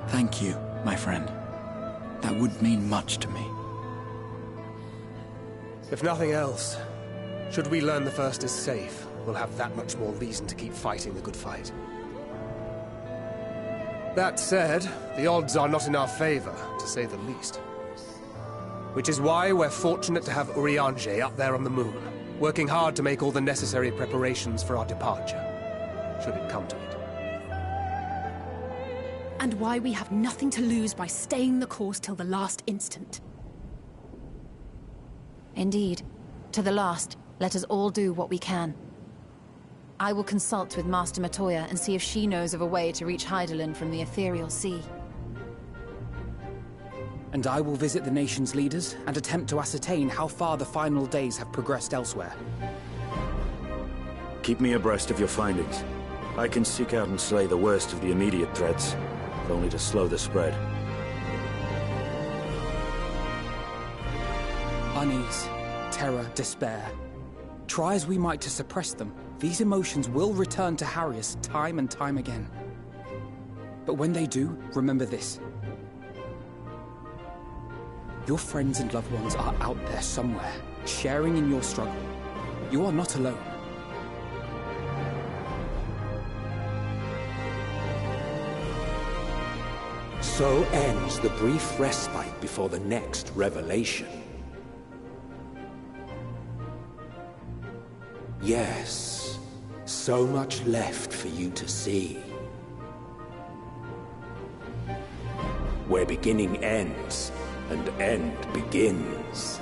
Thank you, my friend. That would mean much to me. If nothing else, should we learn the First is safe, we'll have that much more reason to keep fighting the good fight. That said, the odds are not in our favor, to say the least. Which is why we're fortunate to have Urianger up there on the moon, working hard to make all the necessary preparations for our departure, should it come to it. And why we have nothing to lose by staying the course till the last instant. Indeed. To the last, let us all do what we can. I will consult with Master Matoya and see if she knows of a way to reach Hydaelyn from the Ethereal Sea. And I will visit the nation's leaders and attempt to ascertain how far the final days have progressed elsewhere. Keep me abreast of your findings. I can seek out and slay the worst of the immediate threats, if only to slow the spread. Unease, terror, despair. Try as we might to suppress them, these emotions will return to harry us time and time again. But when they do, remember this. Your friends and loved ones are out there somewhere, sharing in your struggle. You are not alone. So ends the brief respite before the next revelation. Yes, so much left for you to see. Where beginning ends, and end begins.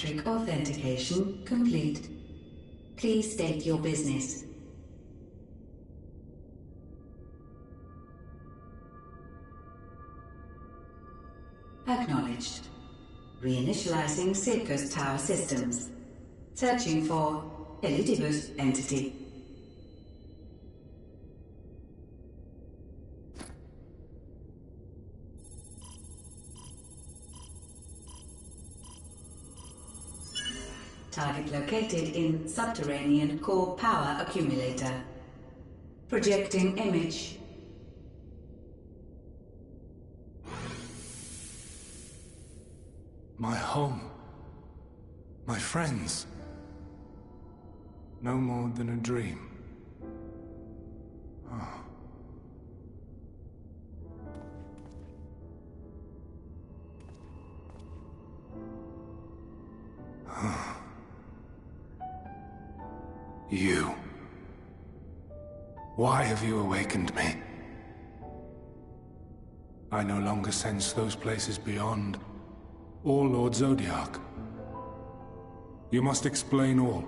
biometric authentication complete. Please state your business. Acknowledged. Reinitializing Circus Tower systems. Searching for Elidibus entity. Target located in subterranean core power accumulator. Projecting image. My home. My friends. No more than a dream. Oh. Oh. You. Why have you awakened me? I no longer sense those places beyond, or Lord Zodiac. You must explain all.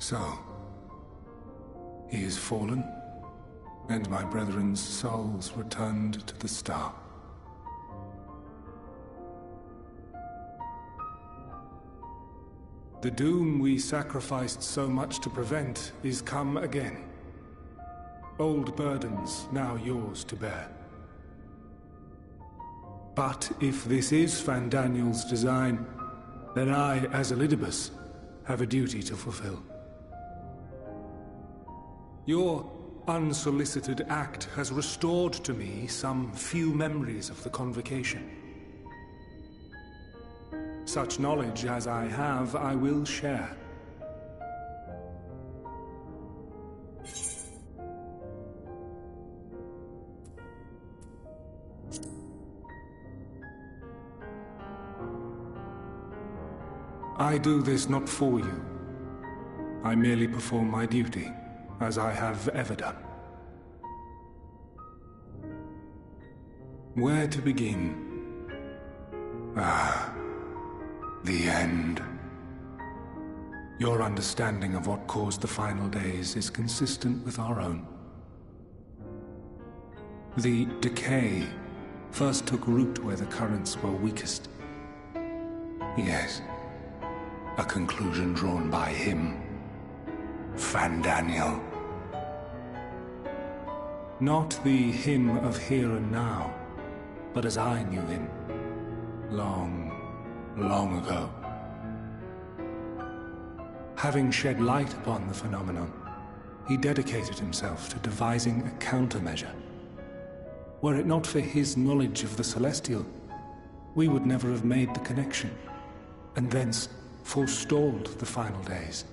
So, he is fallen, and my brethren's souls returned to the star. The doom we sacrificed so much to prevent is come again. Old burdens now yours to bear. But if this is Fandaniel's design, then I, as Elidibus, have a duty to fulfill. Your unsolicited act has restored to me some few memories of the Convocation. Such knowledge as I have, I will share. I do this not for you. I merely perform my duty, as I have ever done. Where to begin? Ah, the end. Your understanding of what caused the final days is consistent with our own. The decay first took root where the currents were weakest. Yes, a conclusion drawn by him, Fandaniel. Not the him of here and now, but as I knew him, long, long ago. Having shed light upon the phenomenon, he dedicated himself to devising a countermeasure. Were it not for his knowledge of the Celestial, we would never have made the connection, and thence forestalled the final days.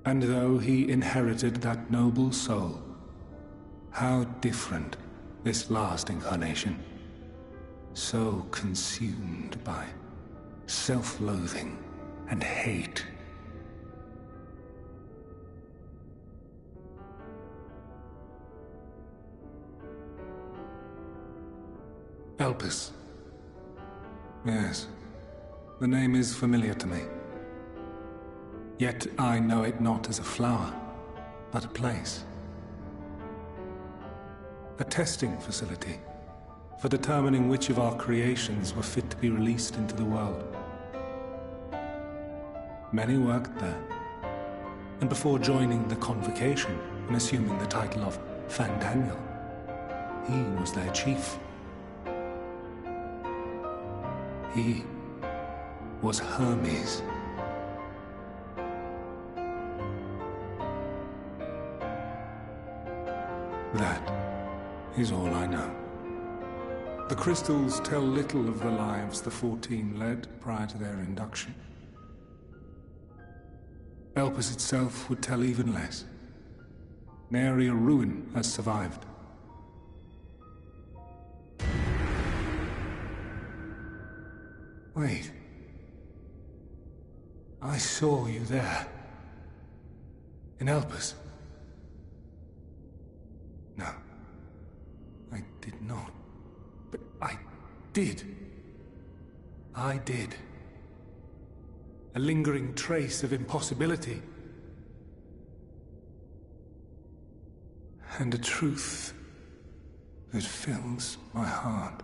And though he inherited that noble soul, how different this last incarnation, so consumed by self-loathing and hate. Elpis. Yes, the name is familiar to me. Yet I know it not as a flower, but a place. A testing facility for determining which of our creations were fit to be released into the world. Many worked there, and before joining the Convocation and assuming the title of Fandaniel, he was their chief. He was Hermes. That is all I know. The crystals tell little of the lives the 14 led prior to their induction. Elpis itself would tell even less. Nary a ruin has survived. Wait. I saw you there. In Elpis. No. I did not. But I did. I did. A lingering trace of impossibility. And a truth that fills my heart.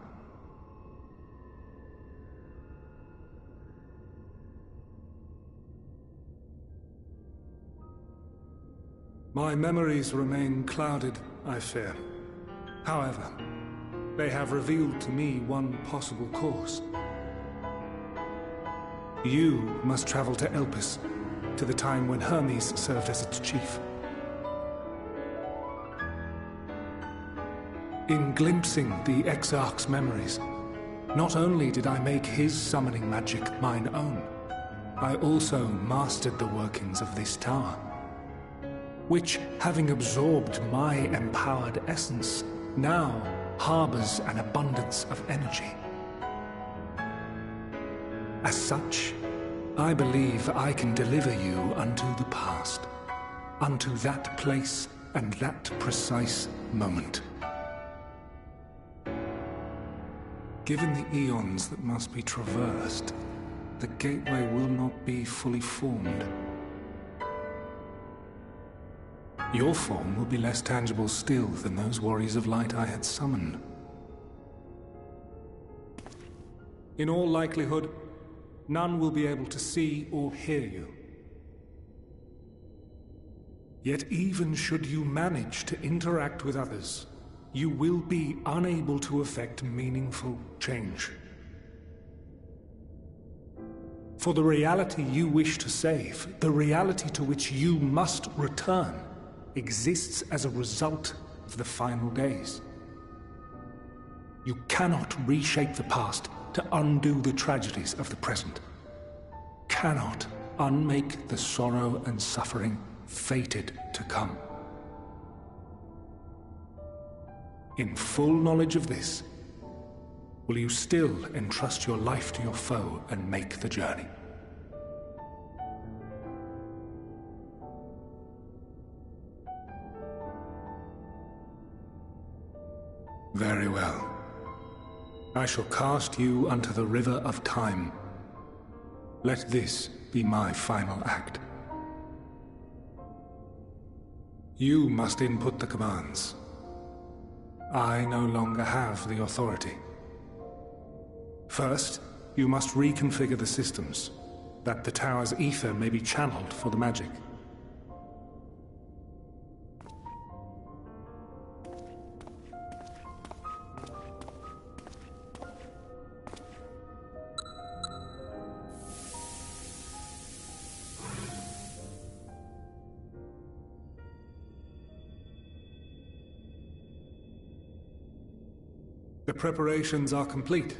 My memories remain clouded, I fear. However, they have revealed to me one possible course. You must travel to Elpis, to the time when Hermes served as its chief. In glimpsing the Exarch's memories, not only did I make his summoning magic mine own, I also mastered the workings of this tower, which, having absorbed my empowered essence, now harbors an abundance of energy. As such, I believe I can deliver you unto the past, unto that place and that precise moment. Given the eons that must be traversed, the gateway will not be fully formed. Your form will be less tangible still than those warriors of light I had summoned. In all likelihood, none will be able to see or hear you. Yet even should you manage to interact with others, you will be unable to effect meaningful change. For the reality you wish to save, the reality to which you must return, exists as a result of the final days. You cannot reshape the past to undo the tragedies of the present. Cannot unmake the sorrow and suffering fated to come. In full knowledge of this, will you still entrust your life to your foe and make the journey? Very well. I shall cast you unto the river of time. Let this be my final act. You must input the commands. I no longer have the authority. First, you must reconfigure the systems, that the tower's ether may be channeled for the magic. The preparations are complete.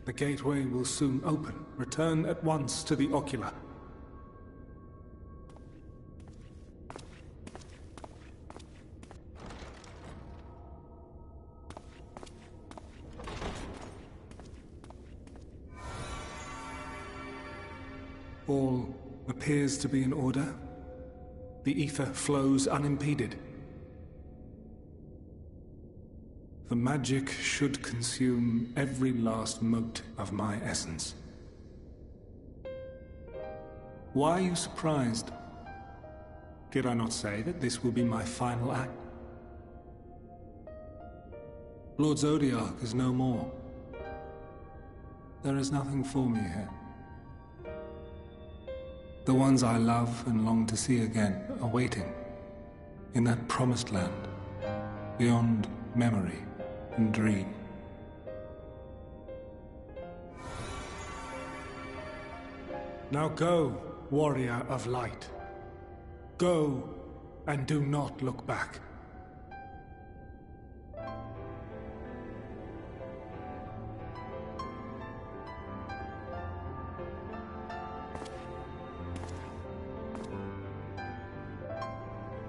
The gateway will soon open. Return at once to the Ocular. All appears to be in order. The ether flows unimpeded. The magic should consume every last mote of my essence. Why are you surprised? Did I not say that this will be my final act? Lord Zodiac is no more. There is nothing for me here. The ones I love and long to see again are waiting, in that promised land, beyond memory and dream. Now go, warrior of light. Go, and do not look back.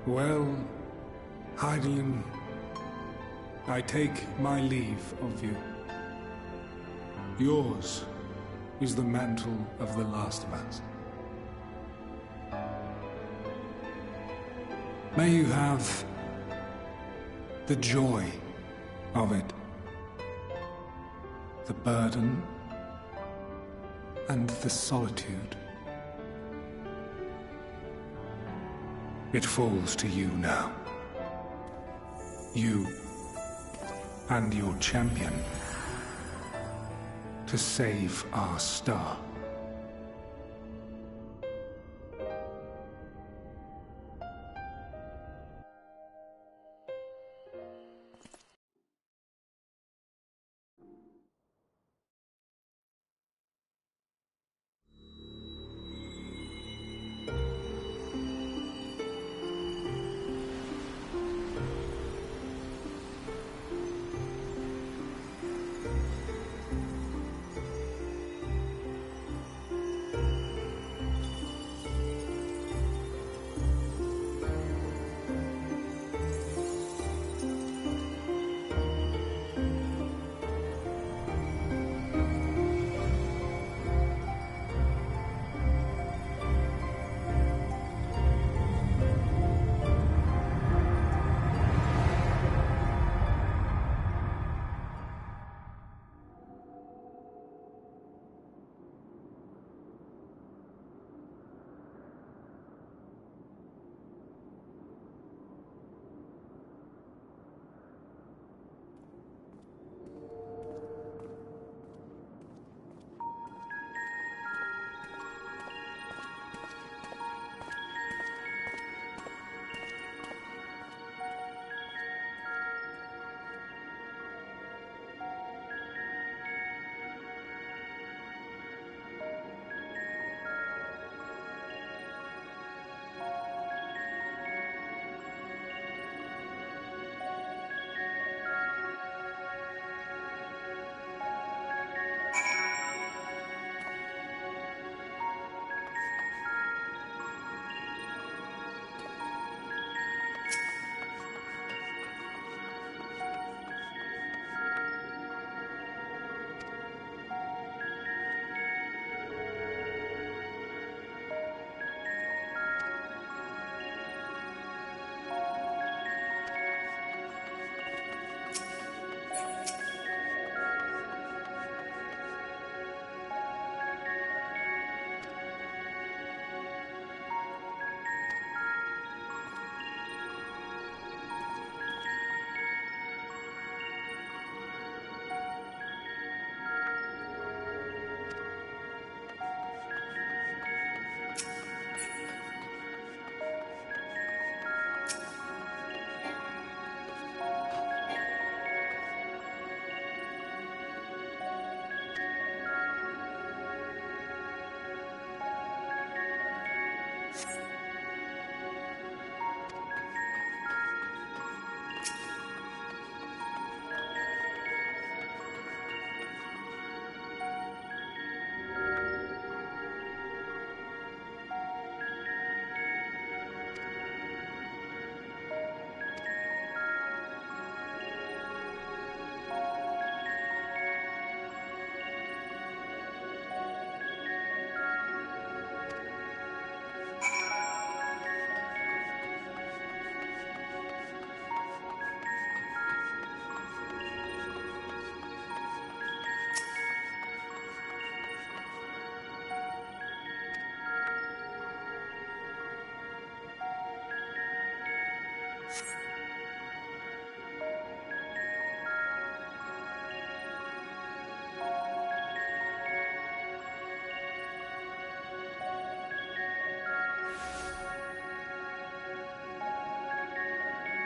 Well, Hydaelyn, I take my leave of you. Yours is the mantle of the last of us. May you have the joy of it, the burden, and the solitude. It falls to you now. You and your champion to save our star.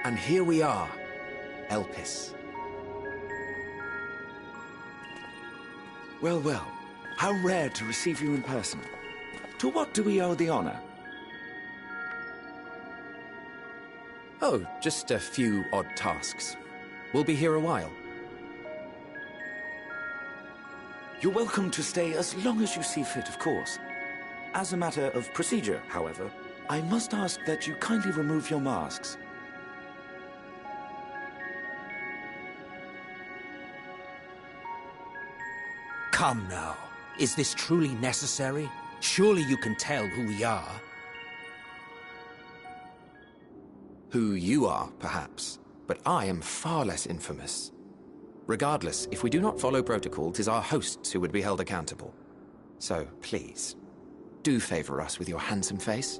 And here we are, Elpis. Well, well, how rare to receive you in person. To what do we owe the honor? Oh, just a few odd tasks. We'll be here a while. You're welcome to stay as long as you see fit, of course. As a matter of procedure, however, I must ask that you kindly remove your masks. Come now. Is this truly necessary? Surely you can tell who we are. Who you are, perhaps, but I am far less infamous. Regardless, if we do not follow protocol, 'tis our hosts who would be held accountable. So, please, do favor us with your handsome face.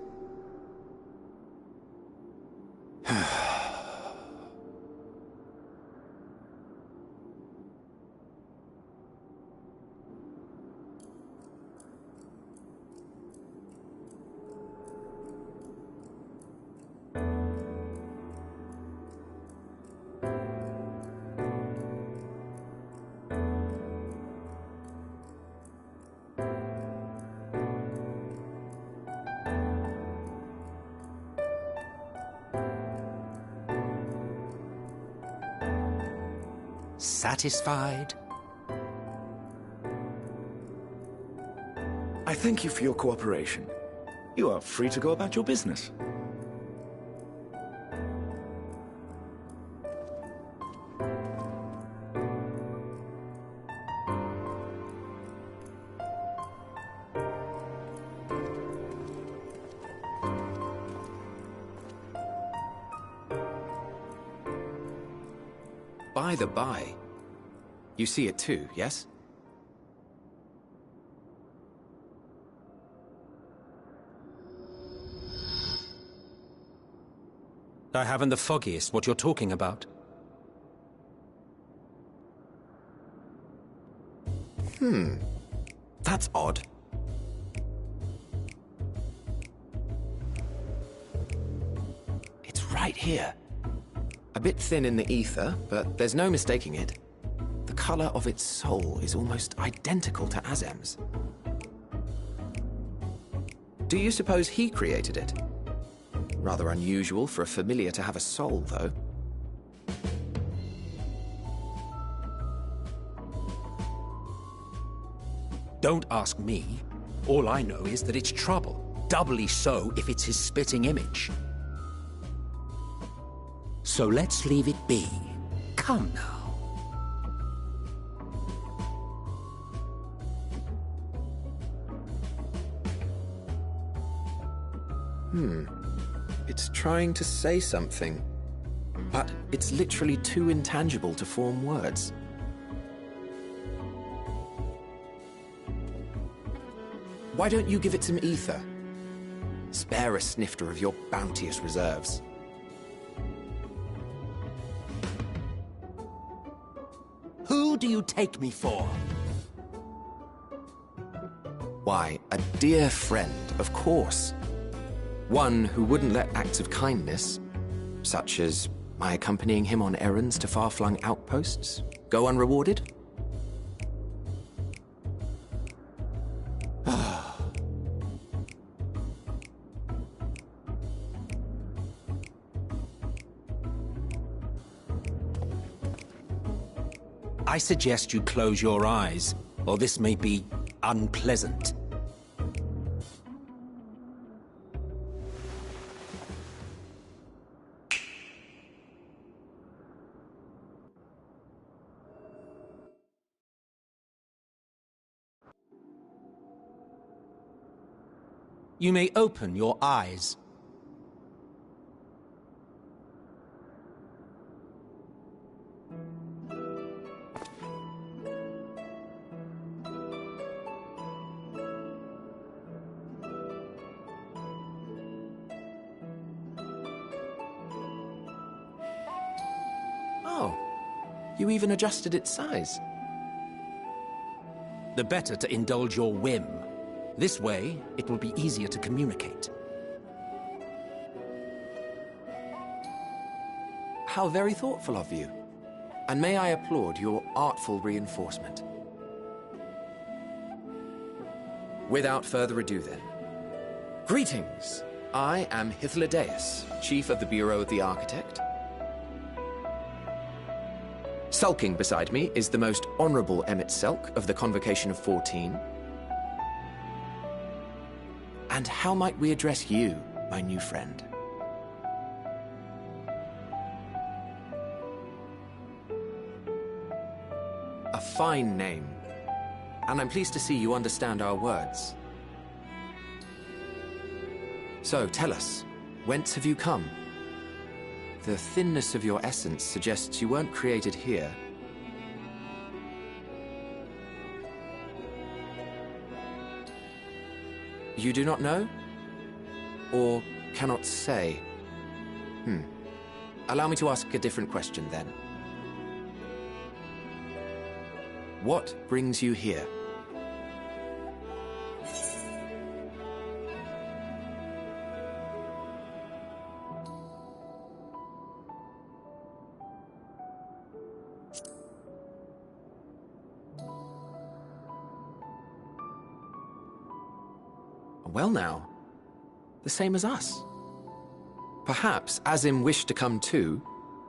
Satisfied? I thank you for your cooperation. You are free to go about your business. By the by, you see it too, yes? I haven't the foggiest what you're talking about. That's odd. It's right here. A bit thin in the ether, but there's no mistaking it. The color of its soul is almost identical to Azem's. Do you suppose he created it? Rather unusual for a familiar to have a soul, though. Don't ask me. All I know is that it's trouble. Doubly so if it's his spitting image. So let's leave it be. Come now. It's trying to say something, but it's literally too intangible to form words. Why don't you give it some ether? Spare a snifter of your bounteous reserves. Who do you take me for? Why, a dear friend, of course. One who wouldn't let acts of kindness, such as my accompanying him on errands to far-flung outposts, go unrewarded. I suggest you close your eyes, or this may be unpleasant. You may open your eyes. Oh, you even adjusted its size. The better to indulge your whim. This way, it will be easier to communicate. How very thoughtful of you. And may I applaud your artful reinforcement. Without further ado then. Greetings! I am Hythlodaeus, Chief of the Bureau of the Architect. Sulking beside me is the most honorable Emmet Selk of the Convocation of 14. And how might we address you, my new friend? A fine name. and I'm pleased to see you understand our words. So, tell us, whence have you come? The thinness of your essence suggests you weren't created here. You do not know? Or cannot say? Allow me to ask a different question, then. What brings you here? Well now, the same as us. Perhaps Azim wished to come too,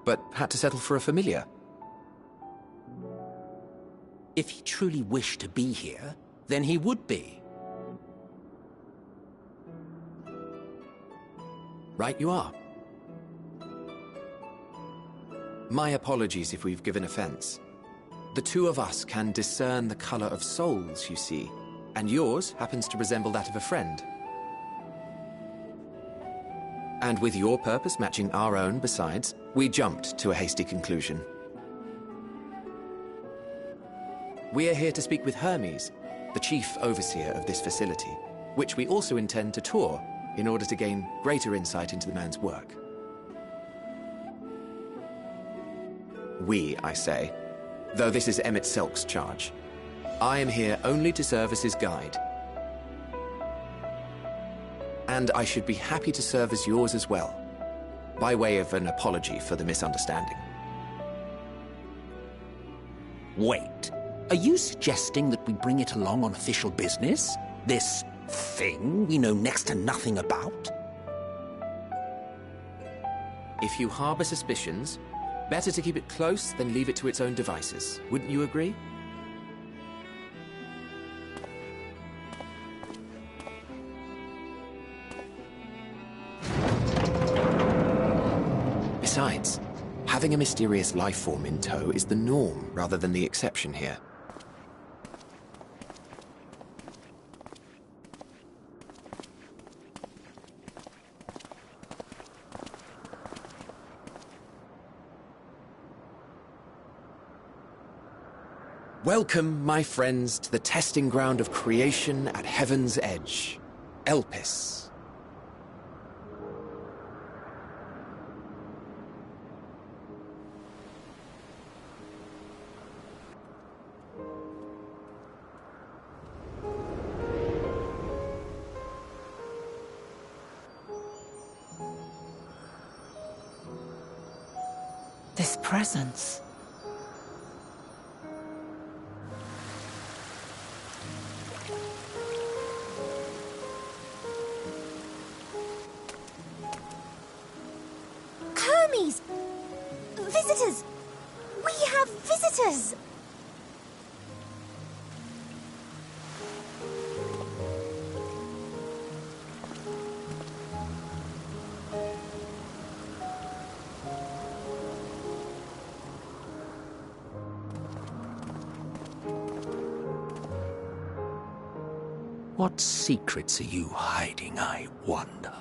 but had to settle for a familiar. If he truly wished to be here, then he would be. Right you are. My apologies if we've given offense. The two of us can discern the color of souls, you see, and yours happens to resemble that of a friend. And with your purpose matching our own besides, we jumped to a hasty conclusion. We are here to speak with Hermes, the chief overseer of this facility, which we also intend to tour in order to gain greater insight into the man's work. We, I say, though this is Emmett Selk's charge. I am here only to serve as his guide. And I should be happy to serve as yours as well, by way of an apology for the misunderstanding. Wait, are you suggesting that we bring it along on official business? This thing we know next to nothing about? If you harbor suspicions, better to keep it close than leave it to its own devices. Wouldn't you agree? Besides, having a mysterious life form in tow is the norm rather than the exception here. Welcome, my friends, to the testing ground of creation at Heaven's Edge, Elpis. This presence. Hermes! Visitors! We have visitors! What secrets are you hiding, I wonder?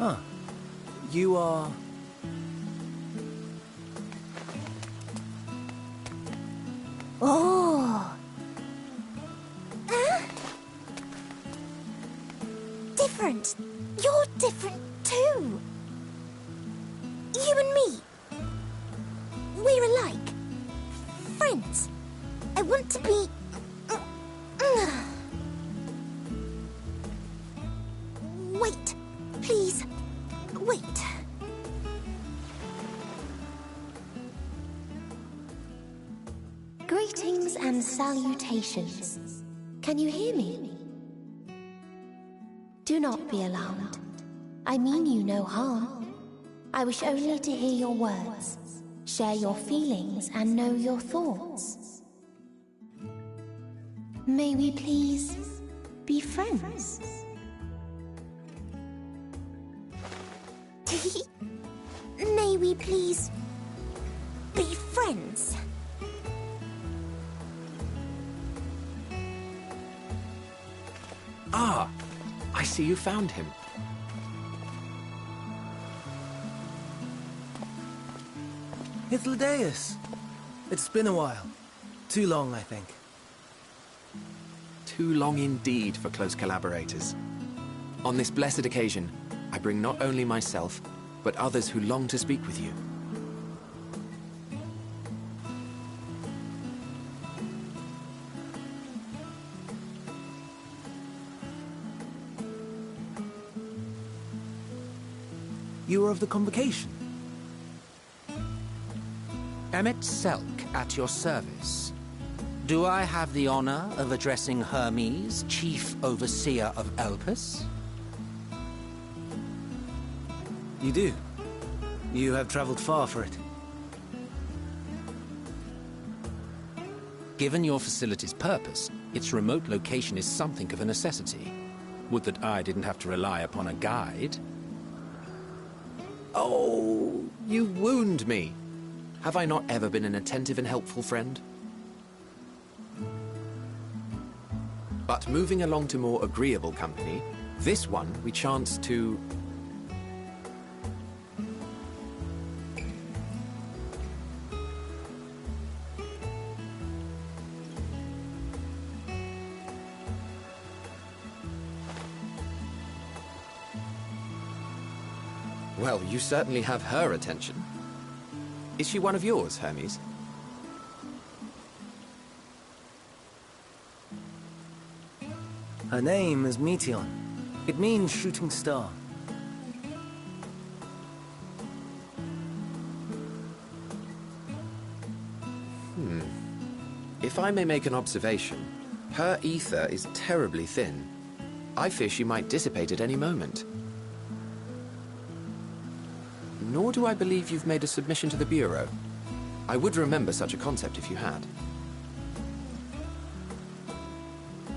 Huh. You are... Oh! Different. You're different too. You and me. We're alike. Friends. I want to be... Wait. Please. Wait. Greetings and salutations. Can you hear me? Do not be alarmed. I mean you no harm. I wish only to hear your words, share your feelings, and know your thoughts. May we please be friends? May we please be friends? Ah, I see you found him. Hythlodaeus. It's been a while. Too long, I think. Too long indeed for close collaborators. On this blessed occasion, I bring not only myself, but others who long to speak with you. You are of the Convocation? Emmet Selk at your service. Do I have the honor of addressing Hermes, Chief Overseer of Elpis? You do. You have traveled far for it. Given your facility's purpose, its remote location is something of a necessity. Would that I didn't have to rely upon a guide. Oh, you wound me. Have I not ever been an attentive and helpful friend? But moving along to more agreeable company, this one we chance to... Well, you certainly have her attention. Is she one of yours, Hermes? Her name is Meteon. It means shooting star. If I may make an observation, her ether is terribly thin. I fear she might dissipate at any moment. Nor do I believe you've made a submission to the Bureau. I would remember such a concept if you had.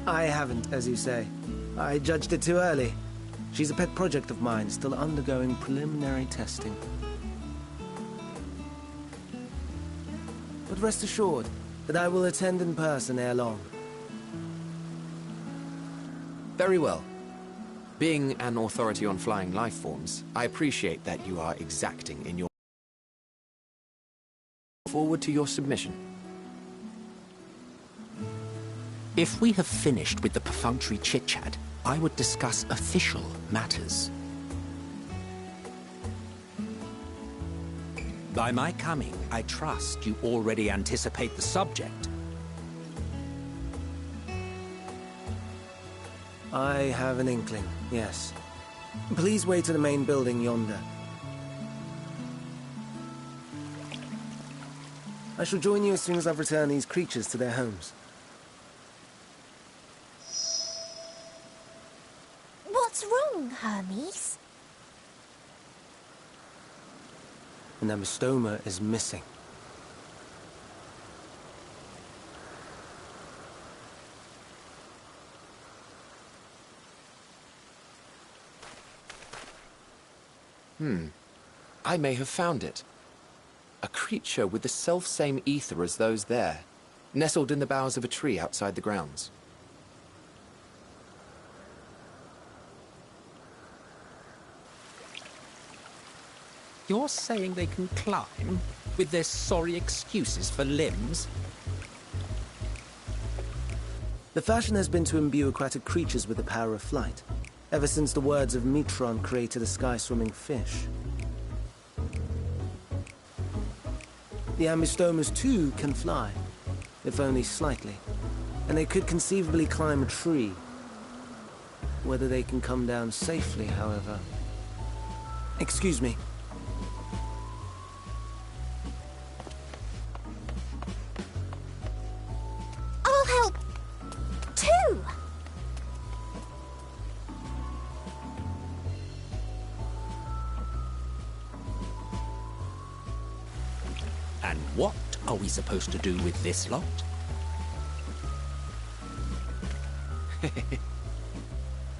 I haven't, as you say. I judged it too early. She's a pet project of mine, still undergoing preliminary testing. But rest assured that I will attend in person ere long. Very well. Being an authority on flying life forms, I appreciate that you are exacting in your... Forward to your submission. If we have finished with the perfunctory chit-chat, I would discuss official matters. By my coming, I trust you already anticipate the subject. I have an inkling, yes. Please wait to the main building yonder. I shall join you as soon as I've returned these creatures to their homes. What's wrong, Hermes? An amystoma is missing. I may have found it. A creature with the self-same ether as those there, nestled in the boughs of a tree outside the grounds. You're saying they can climb with their sorry excuses for limbs? The fashion has been to imbue aquatic creatures with the power of flight, ever since the words of Mitron created a sky-swimming fish. The Amistomas too can fly, if only slightly, and they could conceivably climb a tree. Whether they can come down safely, however... Excuse me. I'll help, too! And what are we supposed to do with this lot?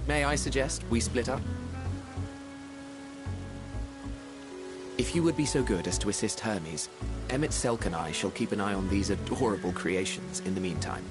May I suggest we split up? If you would be so good as to assist Hermes, Emmett Selk and I shall keep an eye on these adorable creations in the meantime.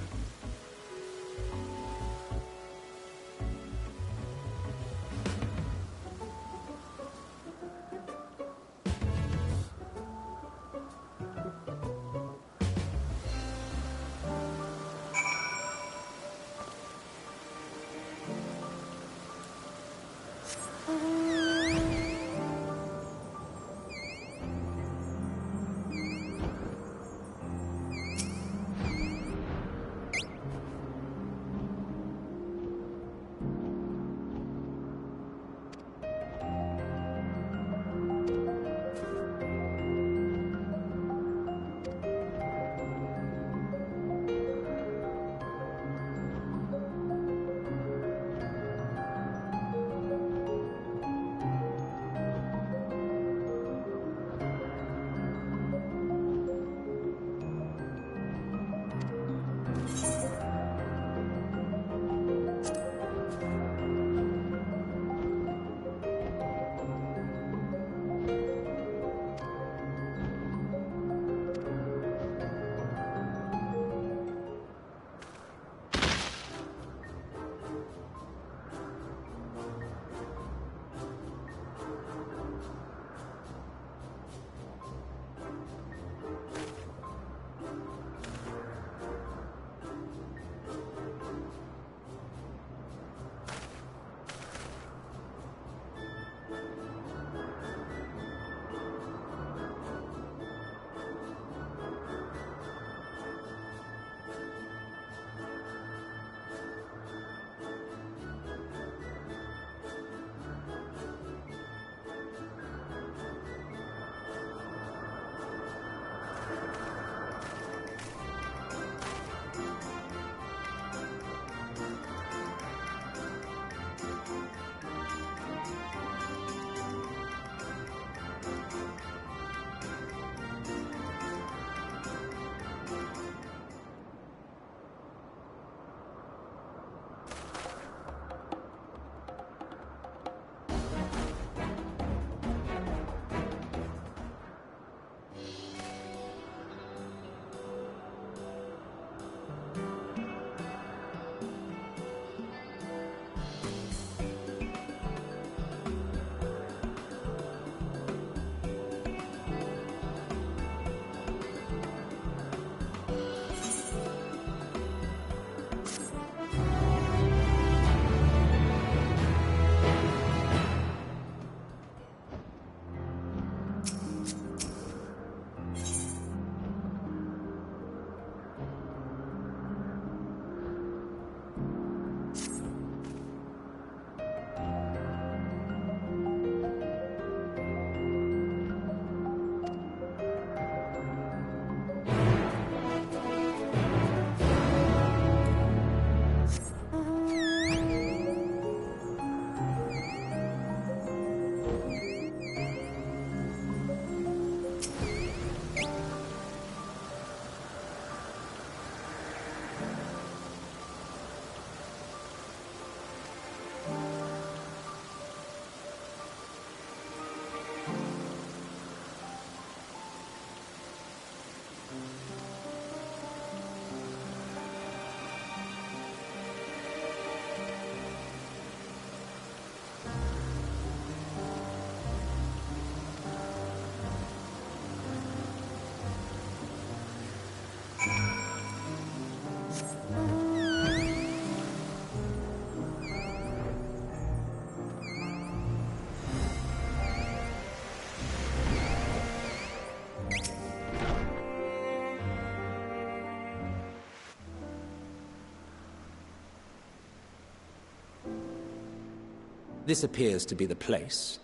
this appears to be the place.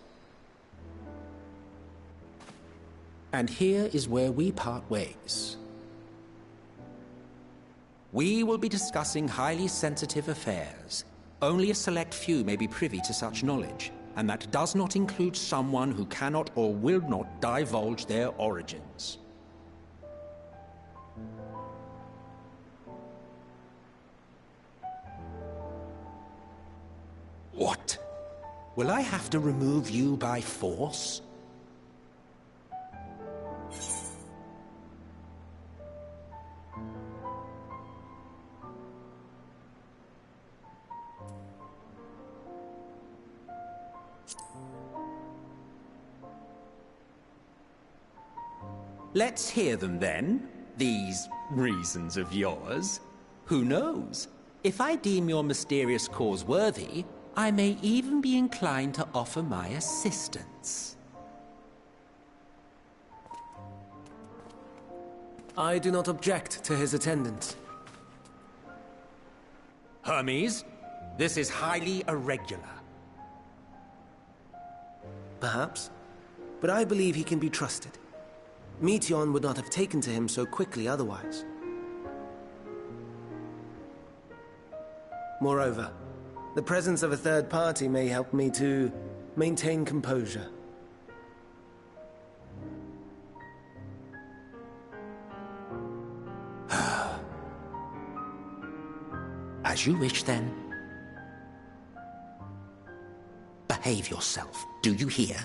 And here is where we part ways. We will be discussing highly sensitive affairs. Only a select few may be privy to such knowledge, and that does not include someone who cannot or will not divulge their origins. What? Will I have to remove you by force? Let's hear them then, these reasons of yours. Who knows? If I deem your mysterious cause worthy, I may even be inclined to offer my assistance. I do not object to his attendance. Hermes, this is highly irregular. Perhaps, but I believe he can be trusted. Meteon would not have taken to him so quickly otherwise. Moreover, the presence of a third party may help me to maintain composure. As you wish, then. Behave yourself, do you hear?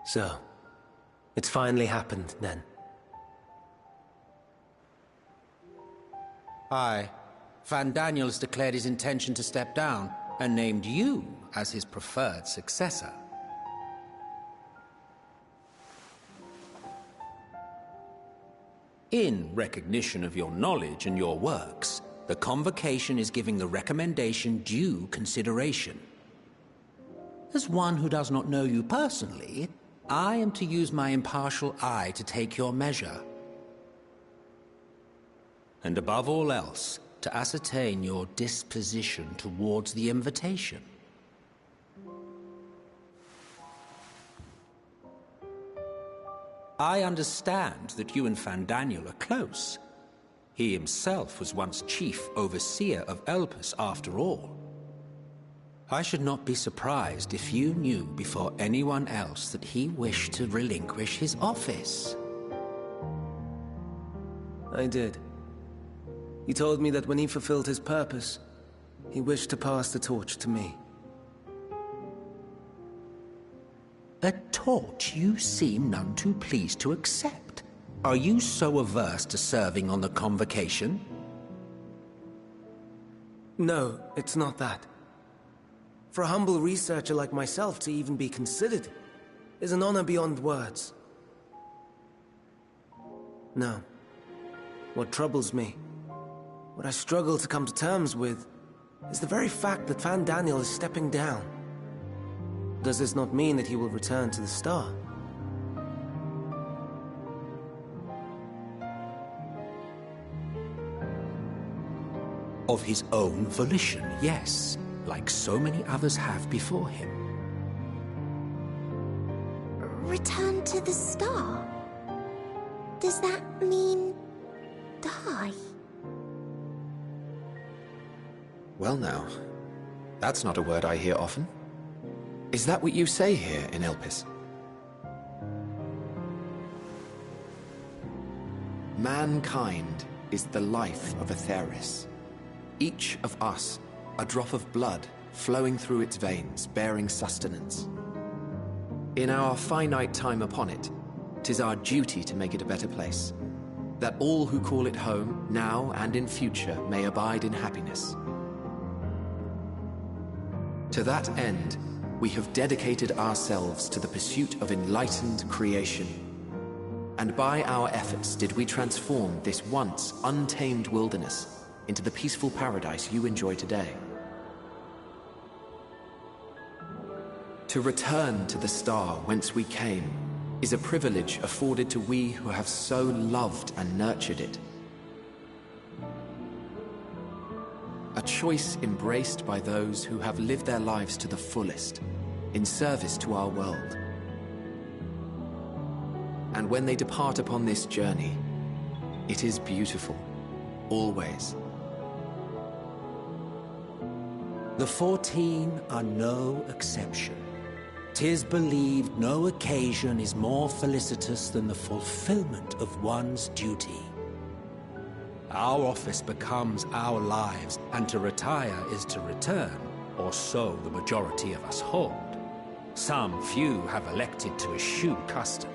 So, it's finally happened, then. Aye. Van Daniels declared his intention to step down, and named you as his preferred successor. In recognition of your knowledge and your works, the Convocation is giving the recommendation due consideration. As one who does not know you personally, I am to use my impartial eye to take your measure. And above all else, to ascertain your disposition towards the invitation. I understand that you and Fandaniel are close. He himself was once chief overseer of Elpis after all. I should not be surprised if you knew before anyone else that he wished to relinquish his office. I did. He told me that when he fulfilled his purpose, he wished to pass the torch to me. A torch you seem none too pleased to accept. Are you so averse to serving on the Convocation? No, it's not that. For a humble researcher like myself to even be considered is an honor beyond words. No. What troubles me, what I struggle to come to terms with, is the very fact that Fandaniel is stepping down. Does this not mean that he will return to the Star? Of his own volition, yes, like so many others have before him. Return to the Star? Does that mean die? Well now, that's not a word I hear often. Is that what you say here in Elpis? Mankind is the life of Aetheris. Each of us, a drop of blood flowing through its veins, bearing sustenance. In our finite time upon it, 'tis our duty to make it a better place, that all who call it home, now and in future, may abide in happiness. To that end, we have dedicated ourselves to the pursuit of enlightened creation. And by our efforts did we transform this once untamed wilderness into the peaceful paradise you enjoy today. To return to the star whence we came is a privilege afforded to we who have so loved and nurtured it. A choice embraced by those who have lived their lives to the fullest, in service to our world. And when they depart upon this journey, it is beautiful, always. The 14 are no exception. 'Tis believed no occasion is more felicitous than the fulfillment of one's duty. Our office becomes our lives, and to retire is to return, or so the majority of us hold. Some few have elected to eschew custom.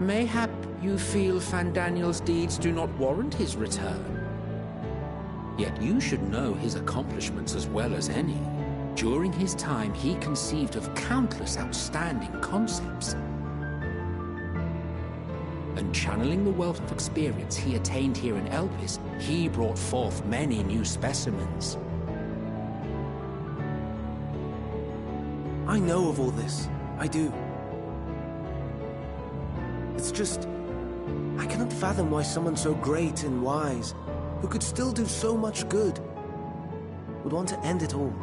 Mayhap you feel Fandaniel's deeds do not warrant his return. Yet you should know his accomplishments as well as any. During his time, he conceived of countless outstanding concepts. And channeling the wealth of experience he attained here in Elpis, he brought forth many new specimens. I know of all this. I do. It's just... I cannot fathom why someone so great and wise, who could still do so much good, would want to end it all.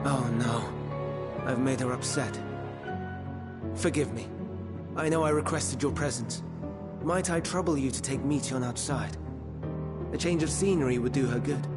Oh no. I've made her upset. Forgive me. I know I requested your presence. Might I trouble you to take Meteion outside? A change of scenery would do her good.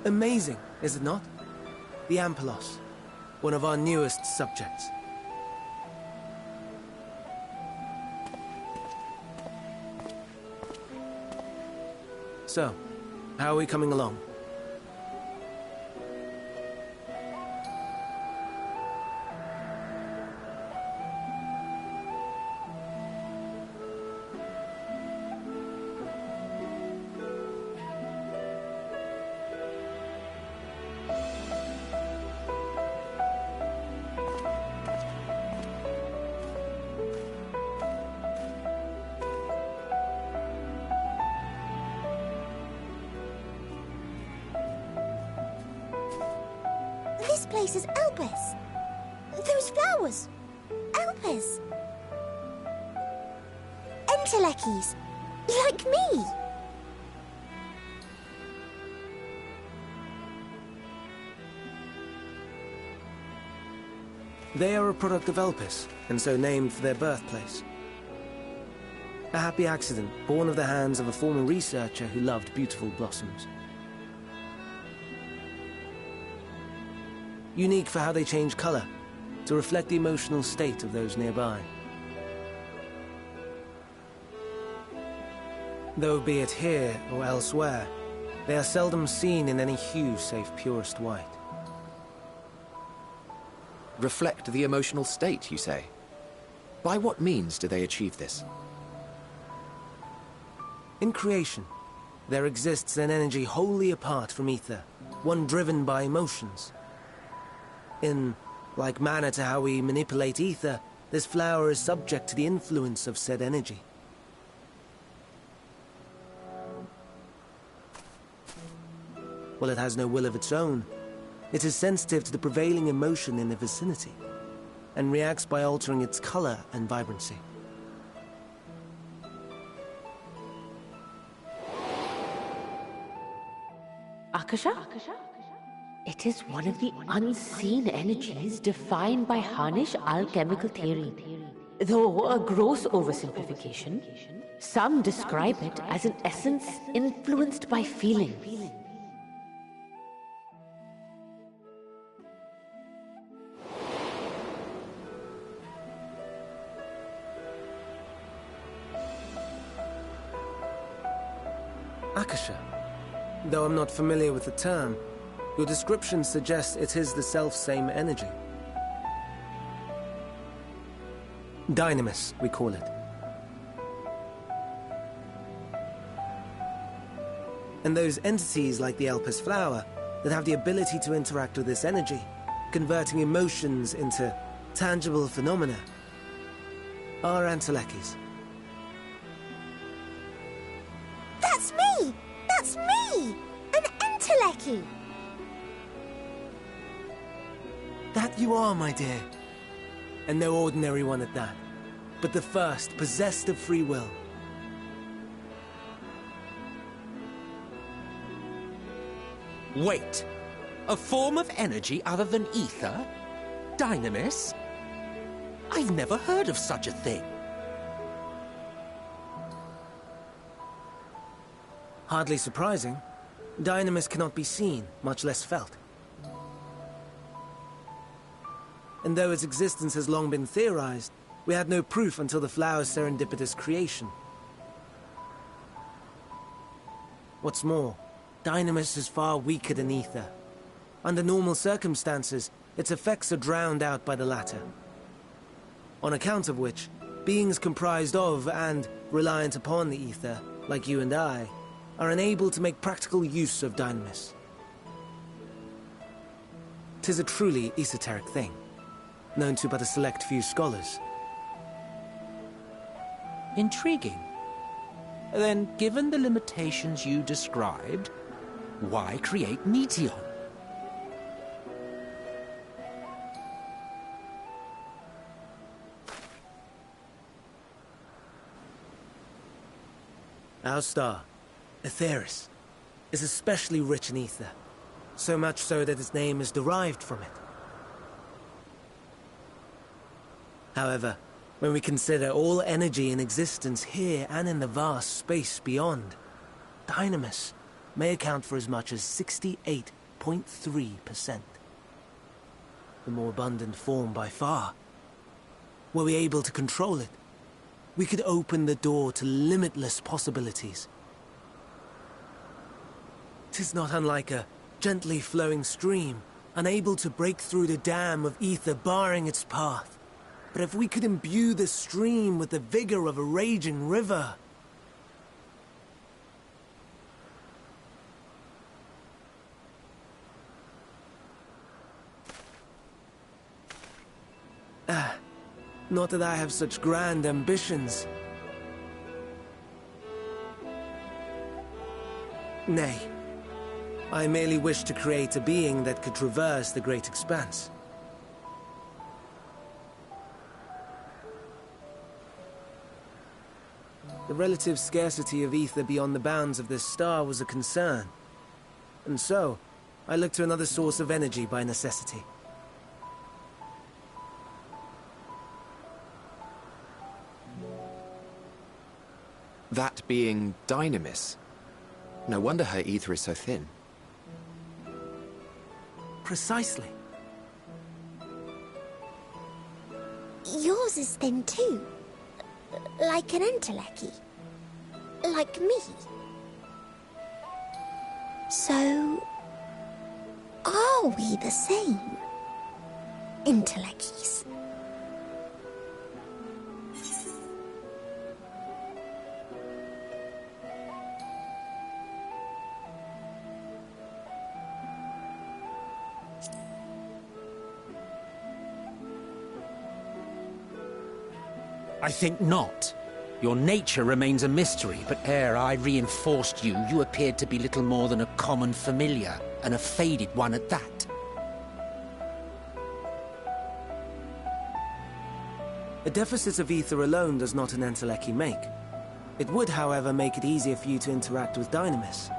Amazing, is it not? The Ampelos, one of our newest subjects. So, how are we coming along? This place is Elpis. Those flowers. Elpis. Entelekis. Like me. They are a product of Elpis, and so named for their birthplace. A happy accident, born of the hands of a former researcher who loved beautiful blossoms. Unique for how they change color, to reflect the emotional state of those nearby. Though be it here or elsewhere, they are seldom seen in any hue save purest white. Reflect the emotional state, you say? By what means do they achieve this? In creation, there exists an energy wholly apart from ether, one driven by emotions. In like manner to how we manipulate ether, this flower is subject to the influence of said energy. While it has no will of its own, it is sensitive to the prevailing emotion in the vicinity, and reacts by altering its color and vibrancy. Akasha? It is one of the unseen energies defined by Harnish alchemical theory. Though a gross oversimplification, some describe it as an essence influenced by feelings. Akasha. Though I'm not familiar with the term, your description suggests it is the self-same energy. Dynamis, we call it. And those entities like the Elpis flower that have the ability to interact with this energy, converting emotions into tangible phenomena, are Entelekis. That's me! That's me! An Enteleki! That you are, my dear. And no ordinary one at that, but the first possessed of free will. Wait! A form of energy other than ether? Dynamis? I've never heard of such a thing. Hardly surprising. Dynamis cannot be seen, much less felt. And though its existence has long been theorized, we had no proof until the flower's serendipitous creation. What's more, Dynamis is far weaker than ether. Under normal circumstances, its effects are drowned out by the latter. On account of which, beings comprised of and reliant upon the ether, like you and I, are unable to make practical use of Dynamis. 'Tis a truly esoteric thing, known to but a select few scholars. Intriguing. Then, given the limitations you described, why create Meteon? Our star, Aetheris, is especially rich in ether, so much so that its name is derived from it. However, when we consider all energy in existence here and in the vast space beyond, Dynamis may account for as much as 68 0.3%. The more abundant form by far. Were we able to control it, we could open the door to limitless possibilities. 'Tis not unlike a gently flowing stream, unable to break through the dam of ether barring its path. But if we could imbue the stream with the vigor of a raging river... Not that I have such grand ambitions. Nay. I merely wish to create a being that could traverse the great expanse. The relative scarcity of ether beyond the bounds of this star was a concern. And so, I looked to another source of energy by necessity. That being Dynamis. No wonder her ether is so thin. Precisely. Yours is thin too. Like an entelechy. Like me. So... are we the same? Entelecchies. I think not. Your nature remains a mystery, but ere I reinforced you, you appeared to be little more than a common familiar, and a faded one at that. A deficit of ether alone does not an entelechy make. It would, however, make it easier for you to interact with Dynamis.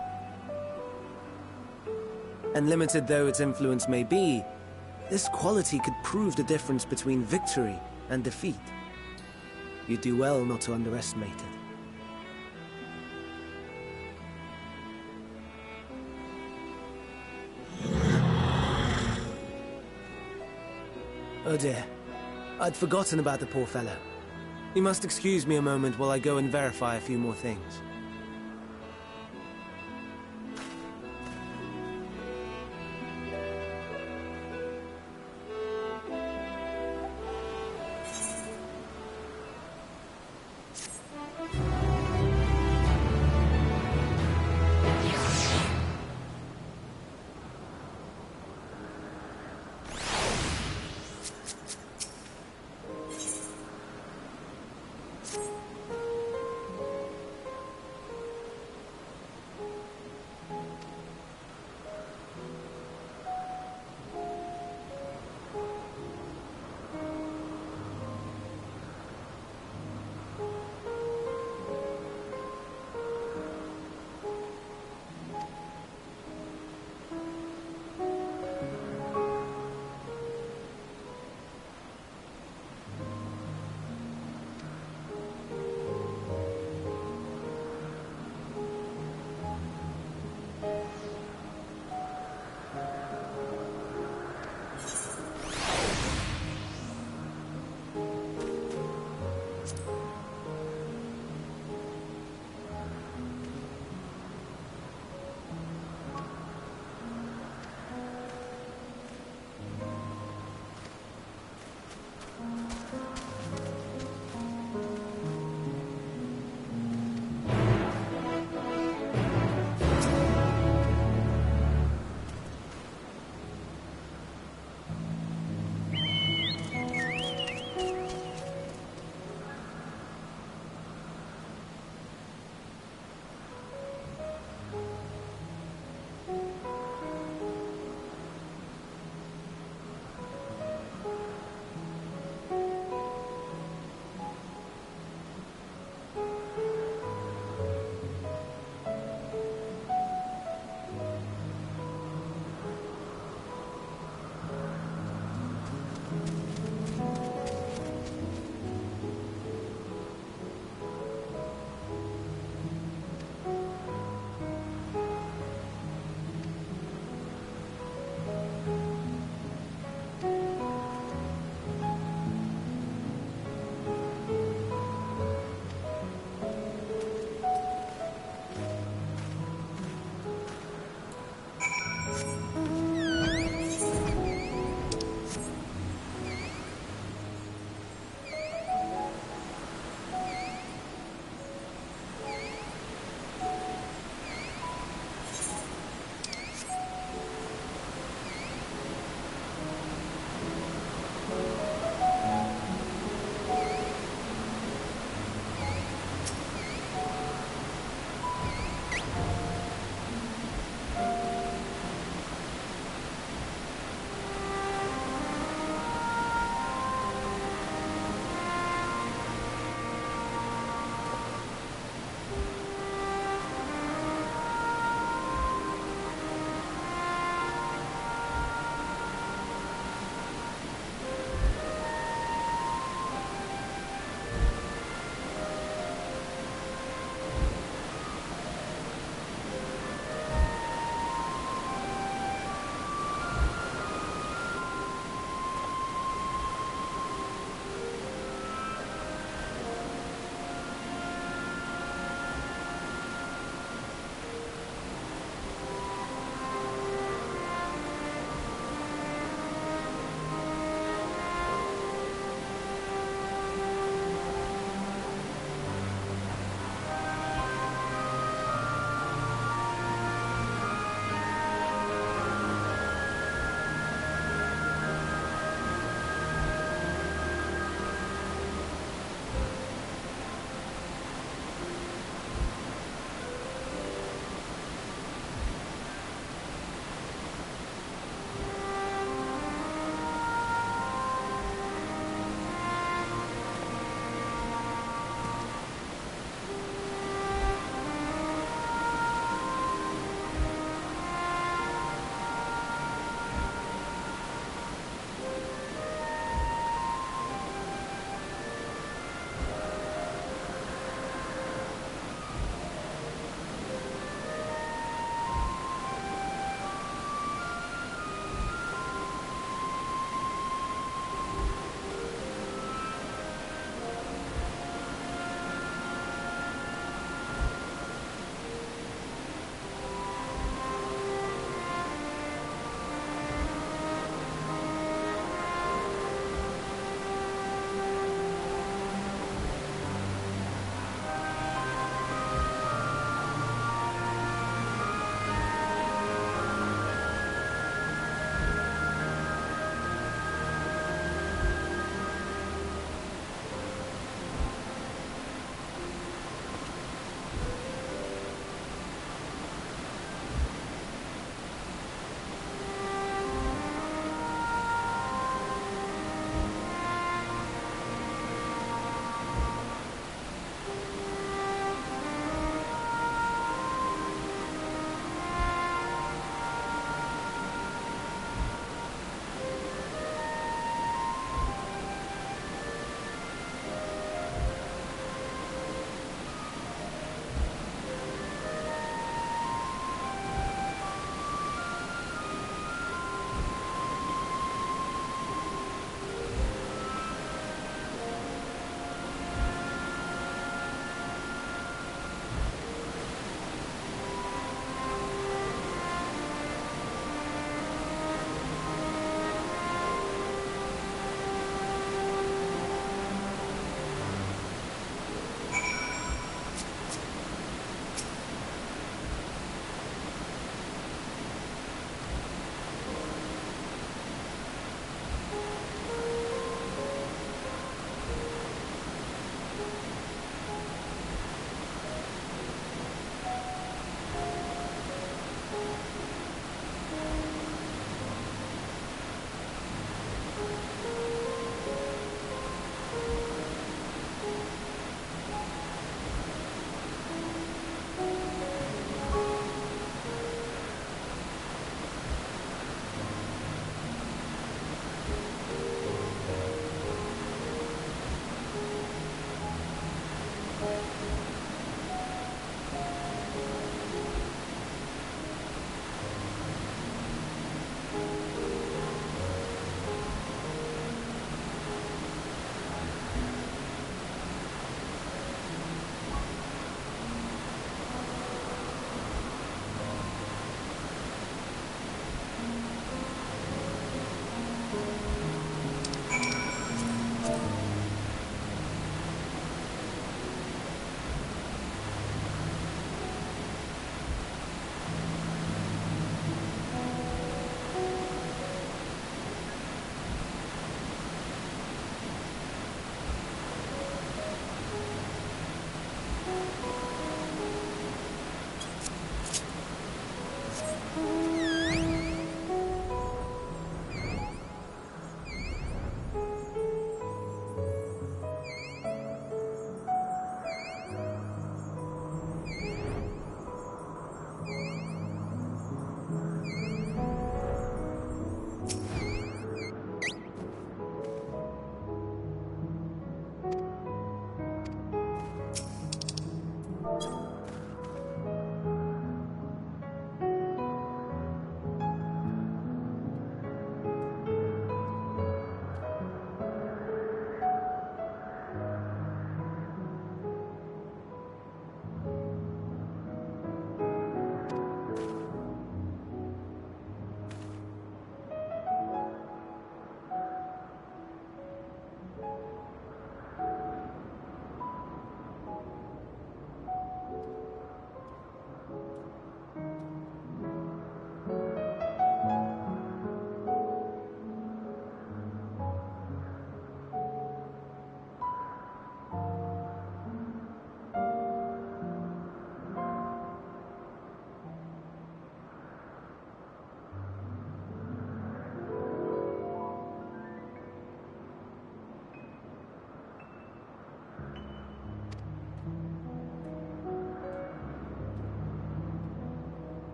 And limited though its influence may be, this quality could prove the difference between victory and defeat. You'd do well not to underestimate it. Oh dear. I'd forgotten about the poor fellow. You must excuse me a moment while I go and verify a few more things.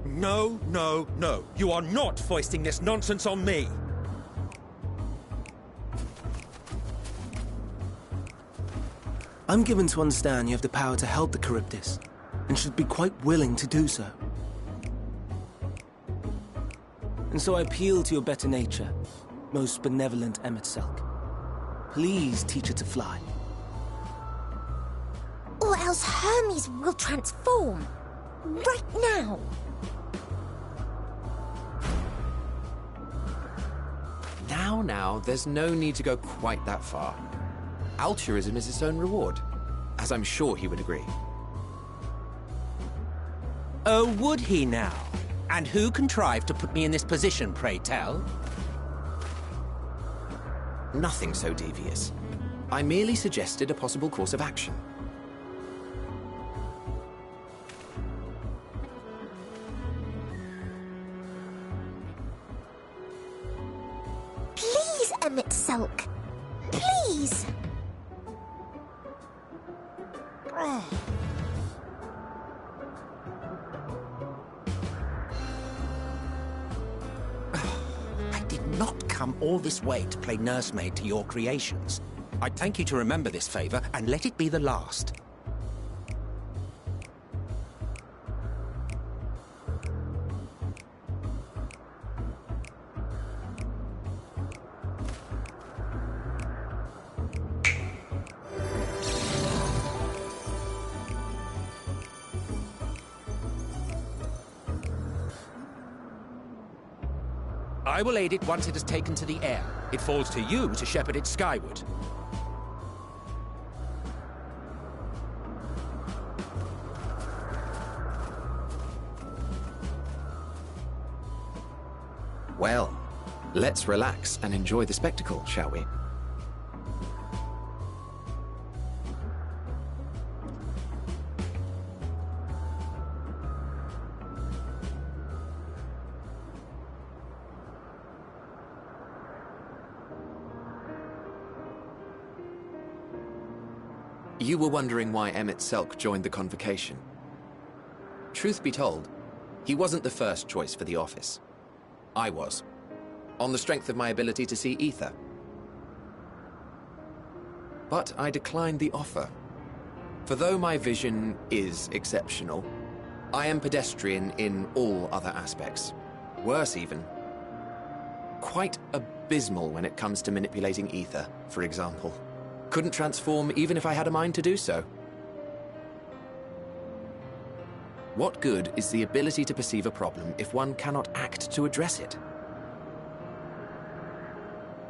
No, no, no. You are not foisting this nonsense on me. I'm given to understand you have the power to help the Charybdis, and should be quite willing to do so. And so I appeal to your better nature, most benevolent Emet-Selch. Please teach her to fly. Or else Hermes will transform. Right now. Now, there's no need to go quite that far. Altruism is its own reward, as I'm sure he would agree. Oh, would he now? And who contrived to put me in this position, pray tell? Nothing so devious. I merely suggested a possible course of action. Please, Emet-Selch. Please. I did not come all this way to play nursemaid to your creations. I'd thank you to remember this favor and let it be the last. I will aid it once it has taken to the air. It falls to you to shepherd it skyward. Well, let's relax and enjoy the spectacle, shall we? You were wondering why Emet-Selch joined the convocation. Truth be told, he wasn't the first choice for the office. I was, on the strength of my ability to see ether. But I declined the offer. For though my vision is exceptional, I am pedestrian in all other aspects. Worse even. Quite abysmal when it comes to manipulating ether, for example. Couldn't transform even if I had a mind to do so. What good is the ability to perceive a problem if one cannot act to address it?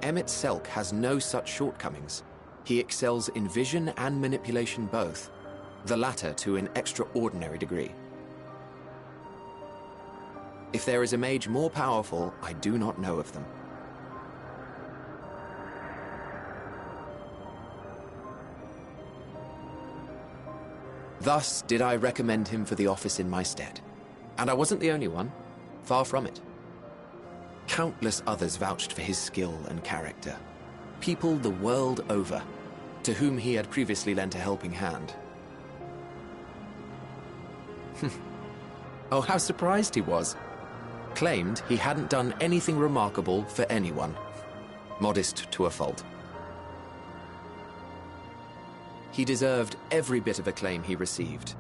Emet-Selch has no such shortcomings. He excels in vision and manipulation both, the latter to an extraordinary degree. If there is a mage more powerful, I do not know of them. Thus did I recommend him for the office in my stead. And I wasn't the only one. Far from it. Countless others vouched for his skill and character. People the world over, to whom he had previously lent a helping hand. Oh, how surprised he was. Claimed he hadn't done anything remarkable for anyone. Modest to a fault. He deserved every bit of acclaim he received.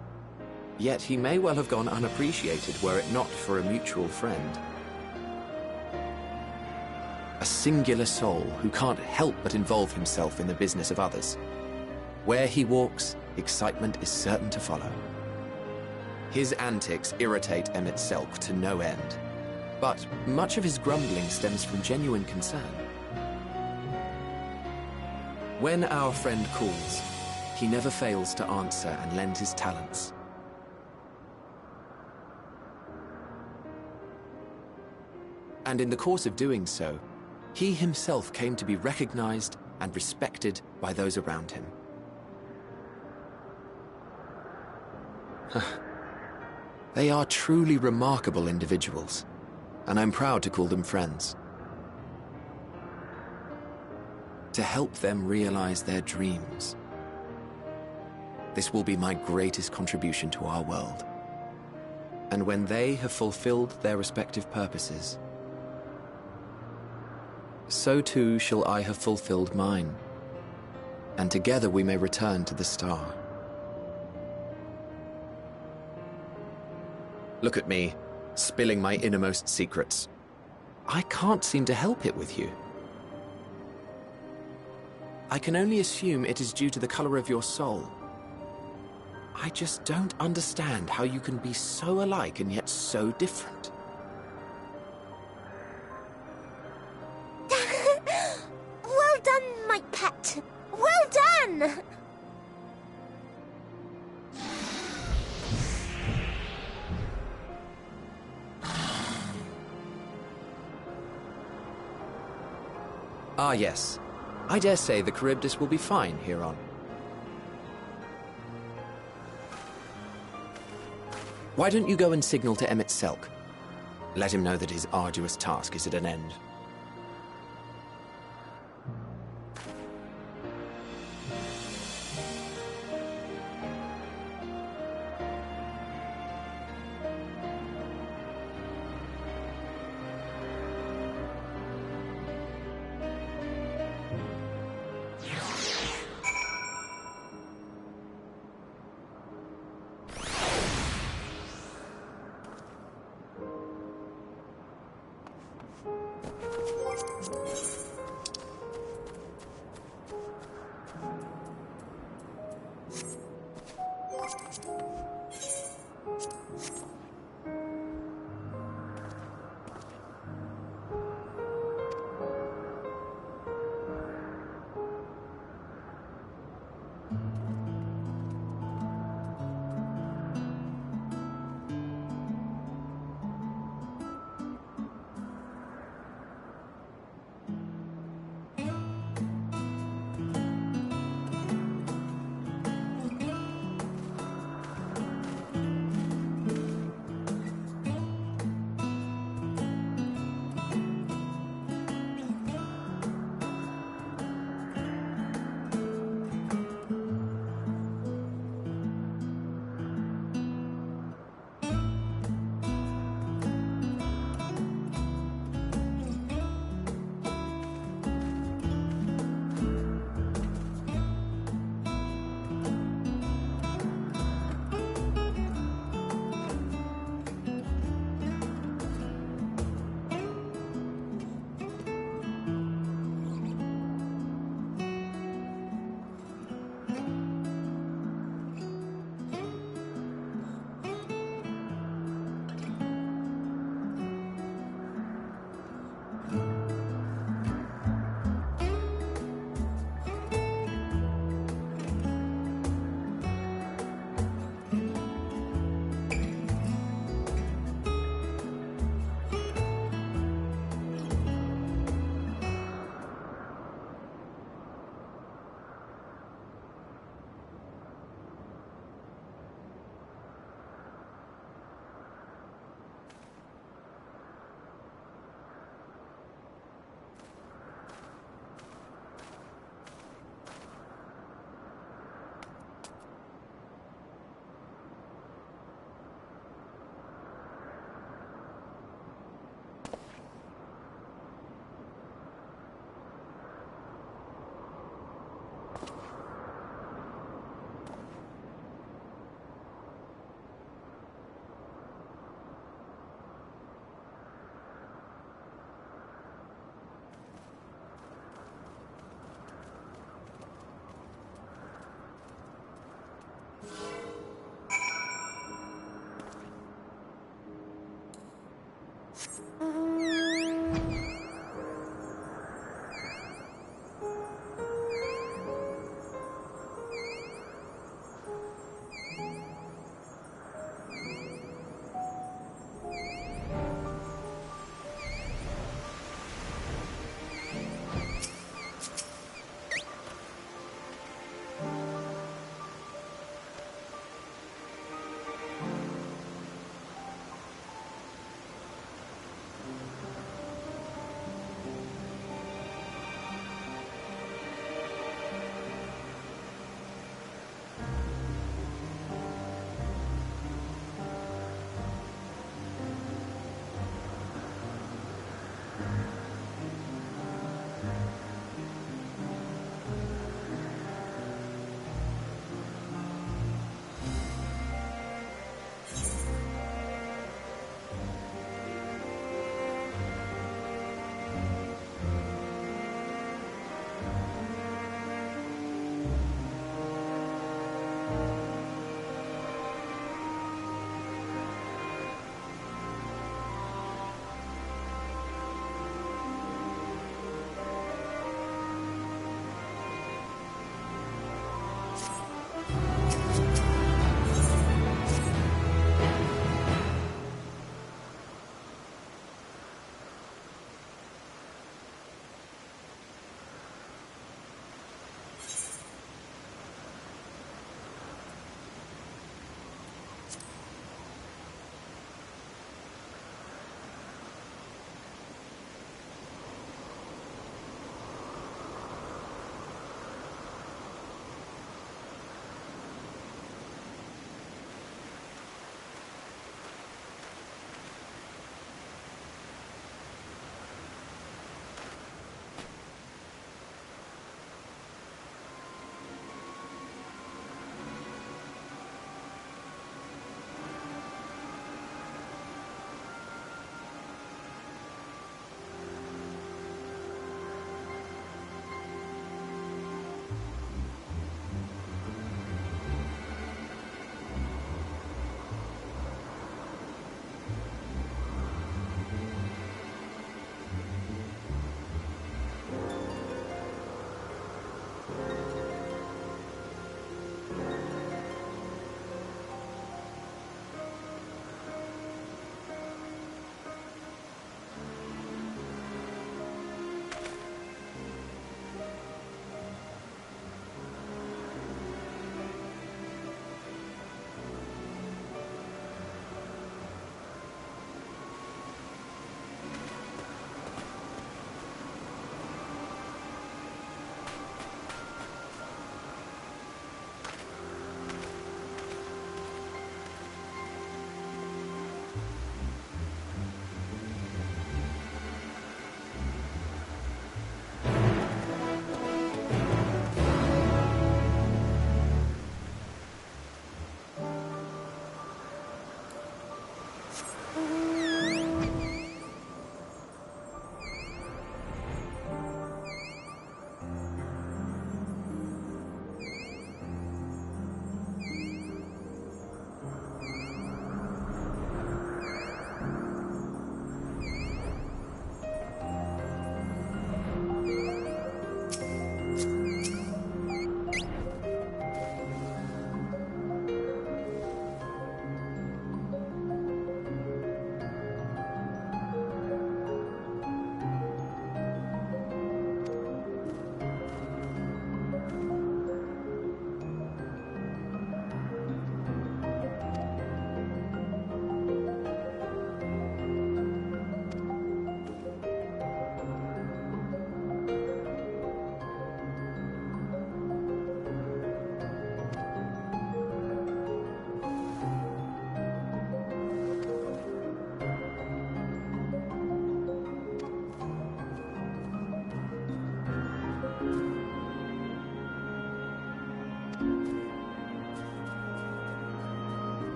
Yet he may well have gone unappreciated were it not for a mutual friend. A singular soul who can't help but involve himself in the business of others. Where he walks, excitement is certain to follow. His antics irritate Emet-Selch to no end, but much of his grumbling stems from genuine concern. When our friend calls, he never fails to answer and lend his talents. And in the course of doing so, he himself came to be recognized and respected by those around him. They are truly remarkable individuals, and I'm proud to call them friends. To help them realize their dreams. This will be my greatest contribution to our world. And when they have fulfilled their respective purposes, so too shall I have fulfilled mine, and together we may return to the star. Look at me, spilling my innermost secrets. I can't seem to help it with you. I can only assume it is due to the color of your soul. I just don't understand how you can be so alike and yet so different. Well done, my pet. Well done! Ah, yes. I dare say the Charybdis will be fine here on. Why don't you go and signal to Emmett Selk? Let him know that his arduous task is at an end.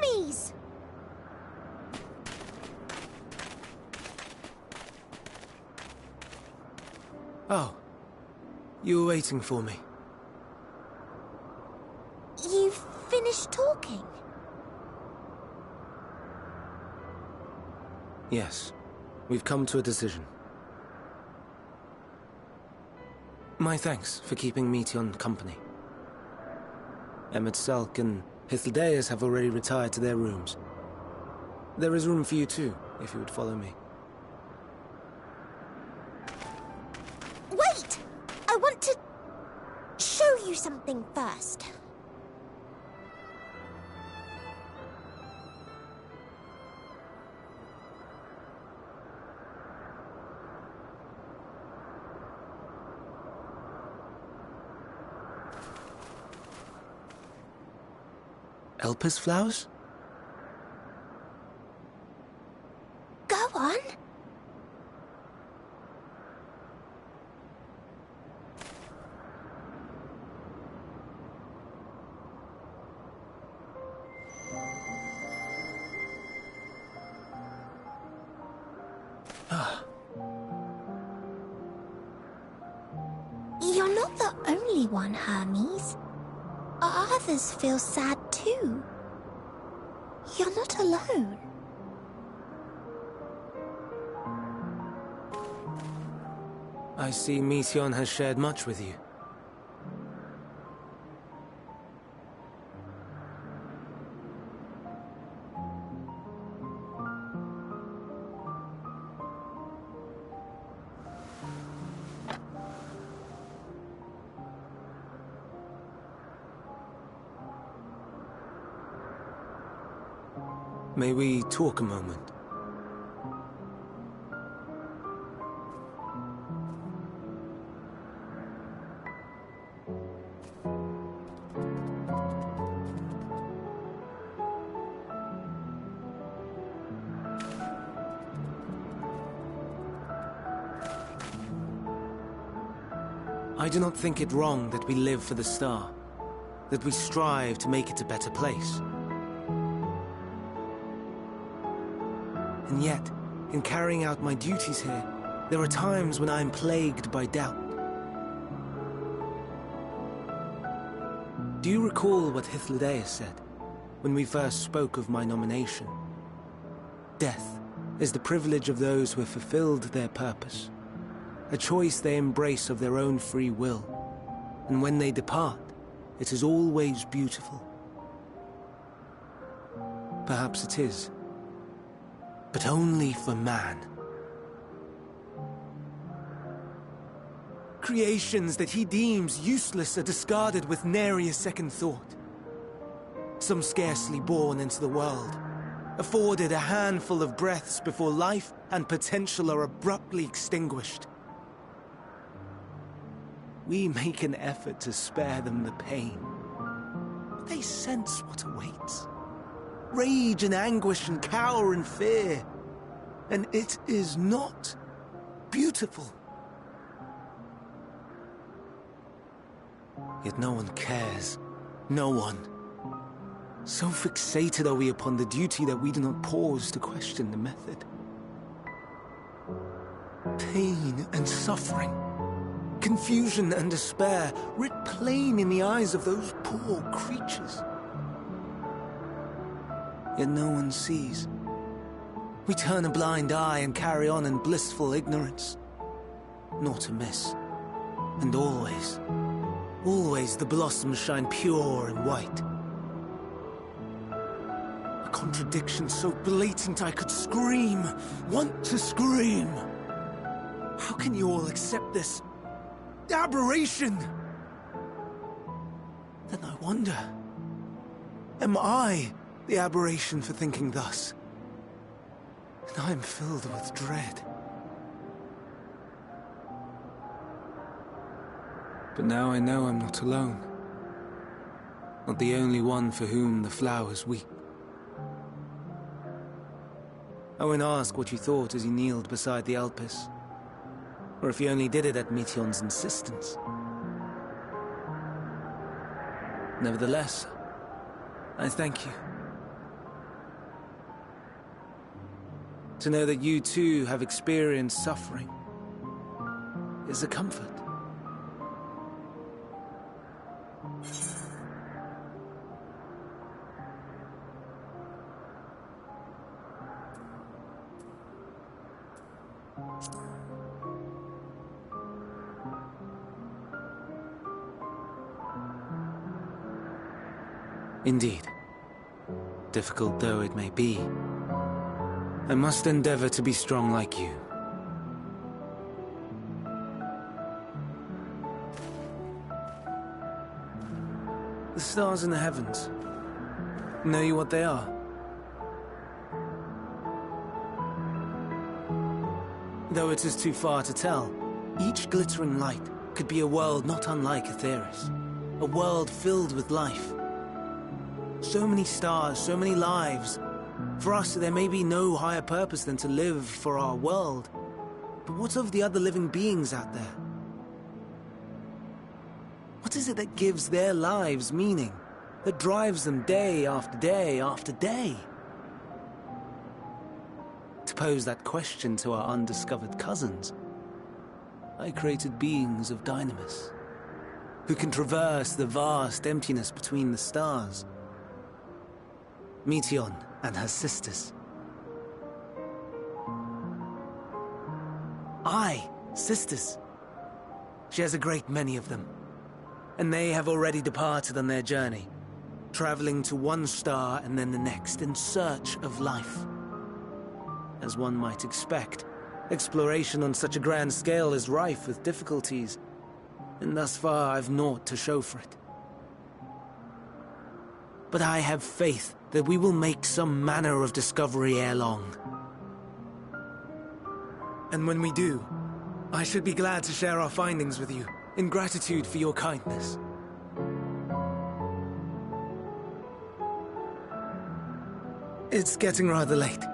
Hermes! Oh. You were waiting for me. You've finished talking? Yes. We've come to a decision. My thanks for keeping Meteon company. Emmett Selk and Hythlodaeus have already retired to their rooms. There is room for you too, if you would follow me. Wait! I want to show you something first. Elpis flowers? Go on. not the only one, Hermes. Others feel sad too. You're not alone. I see Mission has shared much with you. May we talk a moment? I do not think it wrong that we live for the star, that we strive to make it a better place. And yet, in carrying out my duties here, there are times when I am plagued by doubt. Do you recall what Hythlodaeus said, when we first spoke of my nomination? Death is the privilege of those who have fulfilled their purpose, a choice they embrace of their own free will, and when they depart, it is always beautiful. Perhaps it is. But only for man. Creations that he deems useless are discarded with nary a second thought. Some scarcely born into the world, afforded a handful of breaths before life and potential are abruptly extinguished. We make an effort to spare them the pain, but they sense what awaits. Rage and anguish and cower and fear. And it is not beautiful. Yet no one cares. No one. So fixated are we upon the duty that we do not pause to question the method. Pain and suffering, confusion and despair, writ plain in the eyes of those poor creatures. Yet no one sees. We turn a blind eye and carry on in blissful ignorance. Nor to miss. And always, always the blossoms shine pure and white. A contradiction so blatant I could scream, want to scream. How can you all accept this aberration? Then I wonder, am I the aberration for thinking thus? And I am filled with dread. But now I know I'm not alone. Not the only one for whom the flowers weep. Owen asked what you thought as you kneeled beside the Elpis, or if you only did it at Meteon's insistence. Nevertheless, I thank you. To know that you too have experienced suffering is a comfort. Indeed. Difficult though it may be, I must endeavor to be strong like you. The stars in the heavens. Know you what they are? Though it is too far to tell, each glittering light could be a world not unlike Aetheris. A world filled with life. So many stars, so many lives. For us, there may be no higher purpose than to live for our world. But what of the other living beings out there? What is it that gives their lives meaning? That drives them day after day after day? To pose that question to our undiscovered cousins, I created beings of Dynamis. who can traverse the vast emptiness between the stars. Meteion and her sisters. Aye, sisters. She has a great many of them, and they have already departed on their journey, traveling to one star and then the next in search of life. As one might expect, exploration on such a grand scale is rife with difficulties, and thus far I've naught to show for it. But I have faith that we will make some manner of discovery ere long. And when we do, I should be glad to share our findings with you, in gratitude for your kindness. It's getting rather late.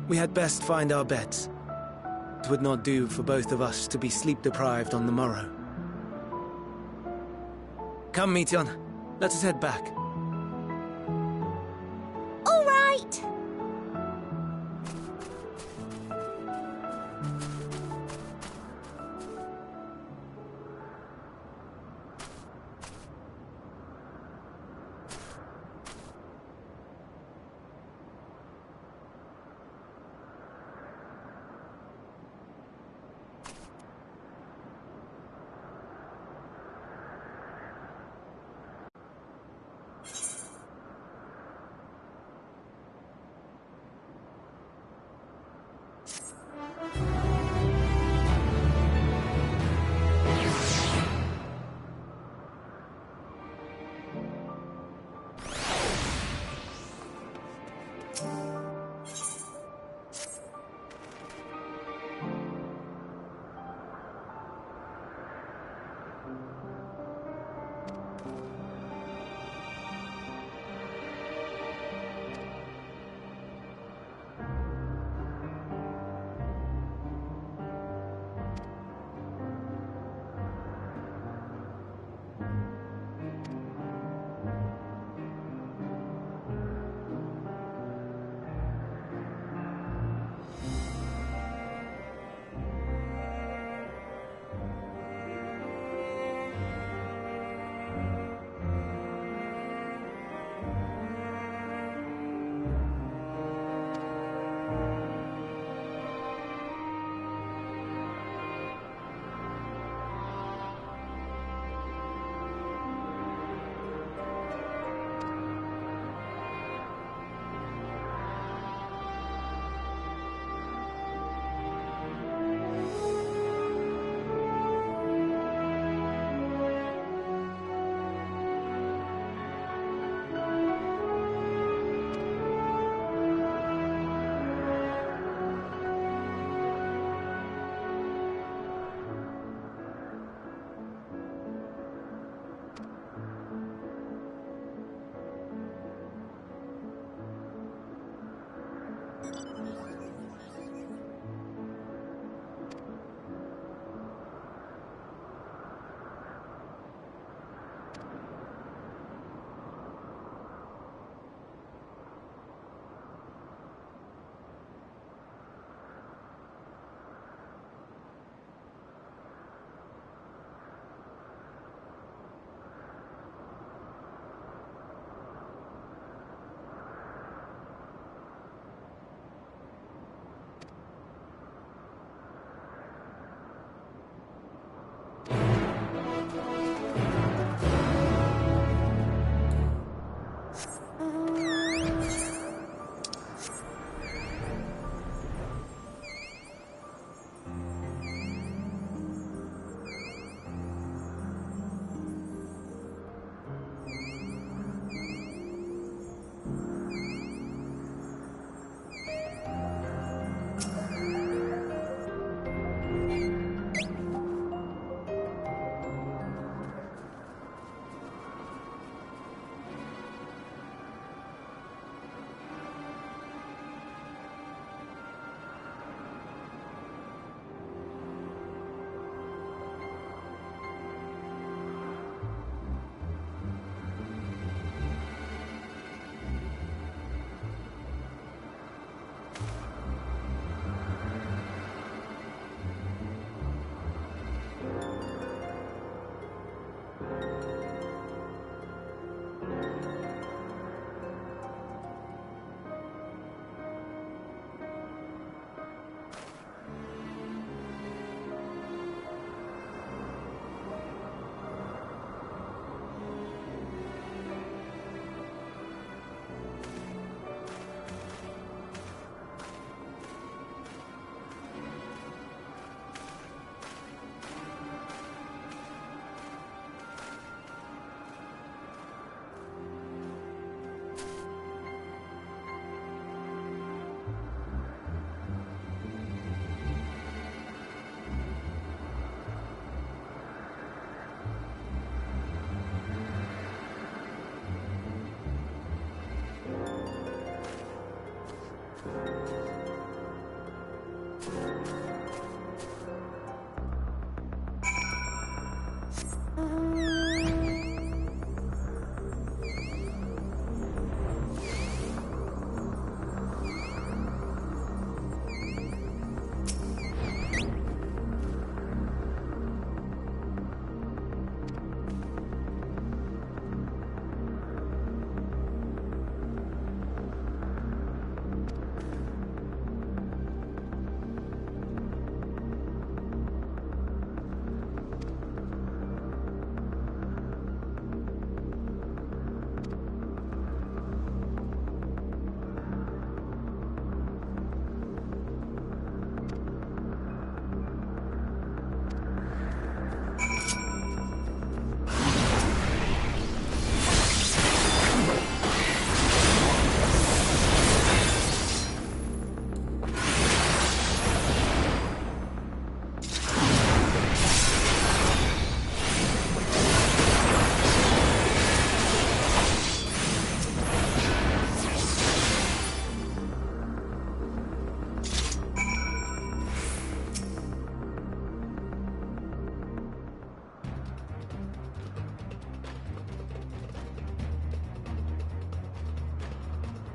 We had best find our beds. It would not do for both of us to be sleep-deprived on the morrow. Come, Meteion. Let us head back. All right!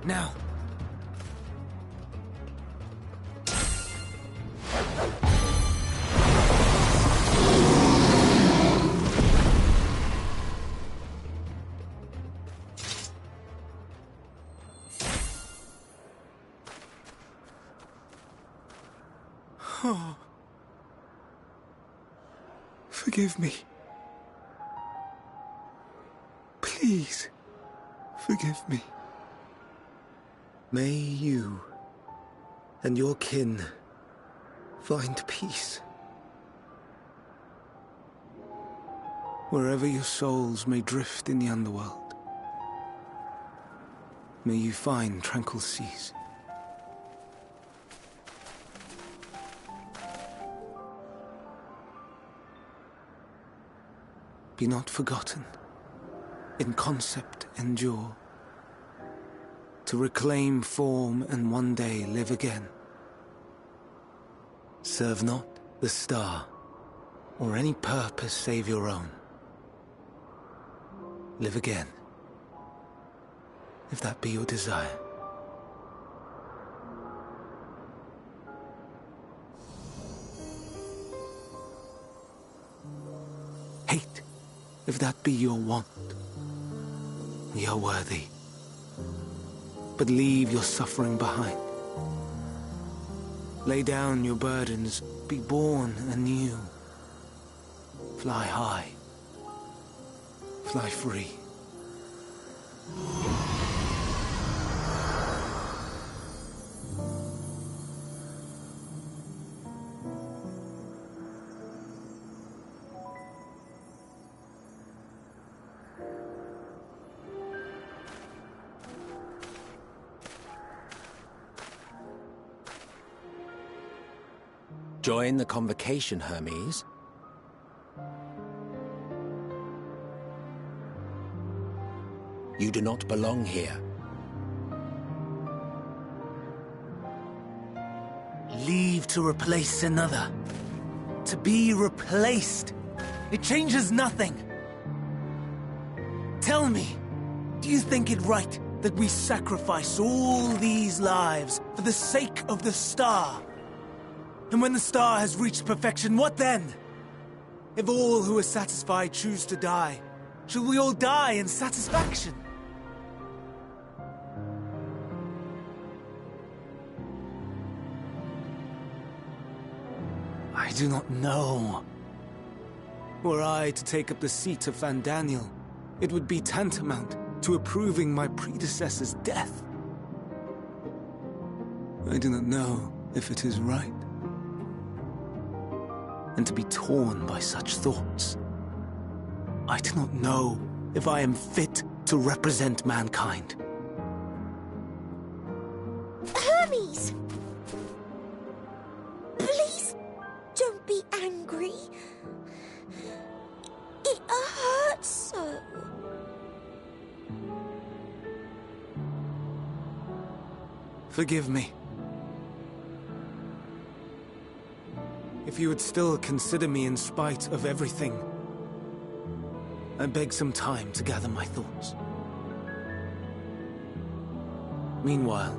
Now. Oh. Forgive me. Please, forgive me. May you and your kin find peace. Wherever your souls may drift in the underworld, may you find tranquil seas. Be not forgotten, in concept endure, to reclaim form and one day live again. Serve not the star, or any purpose save your own. Live again, if that be your desire. Hate, if that be your want. We are worthy. But leave your suffering behind. Lay down your burdens, be born anew. Fly high, fly free. Join the convocation, Hermes. You do not belong here. Leave to replace another. To be replaced. It changes nothing. Tell me, do you think it right that we sacrifice all these lives for the sake of the star? And when the star has reached perfection, what then? If all who are satisfied choose to die, shall we all die in satisfaction? I do not know. Were I to take up the seat of Fandaniel, it would be tantamount to approving my predecessor's death. I do not know if it is right. And to be torn by such thoughts, I do not know if I am fit to represent mankind. Hermes! Please, don't be angry. It hurts so. Forgive me. If you would still consider me in spite of everything, I beg some time to gather my thoughts. Meanwhile,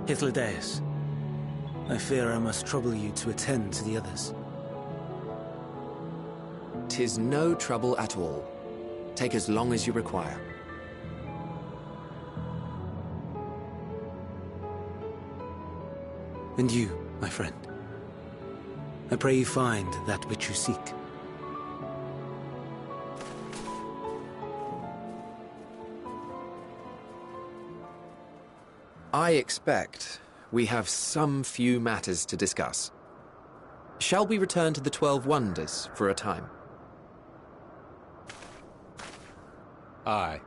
Hythlodaeus, I fear I must trouble you to attend to the others. 'Tis no trouble at all. Take as long as you require. And you, my friend, I pray you find that which you seek. I expect we have some few matters to discuss. Shall we return to the 12 Wonders for a time? Aye.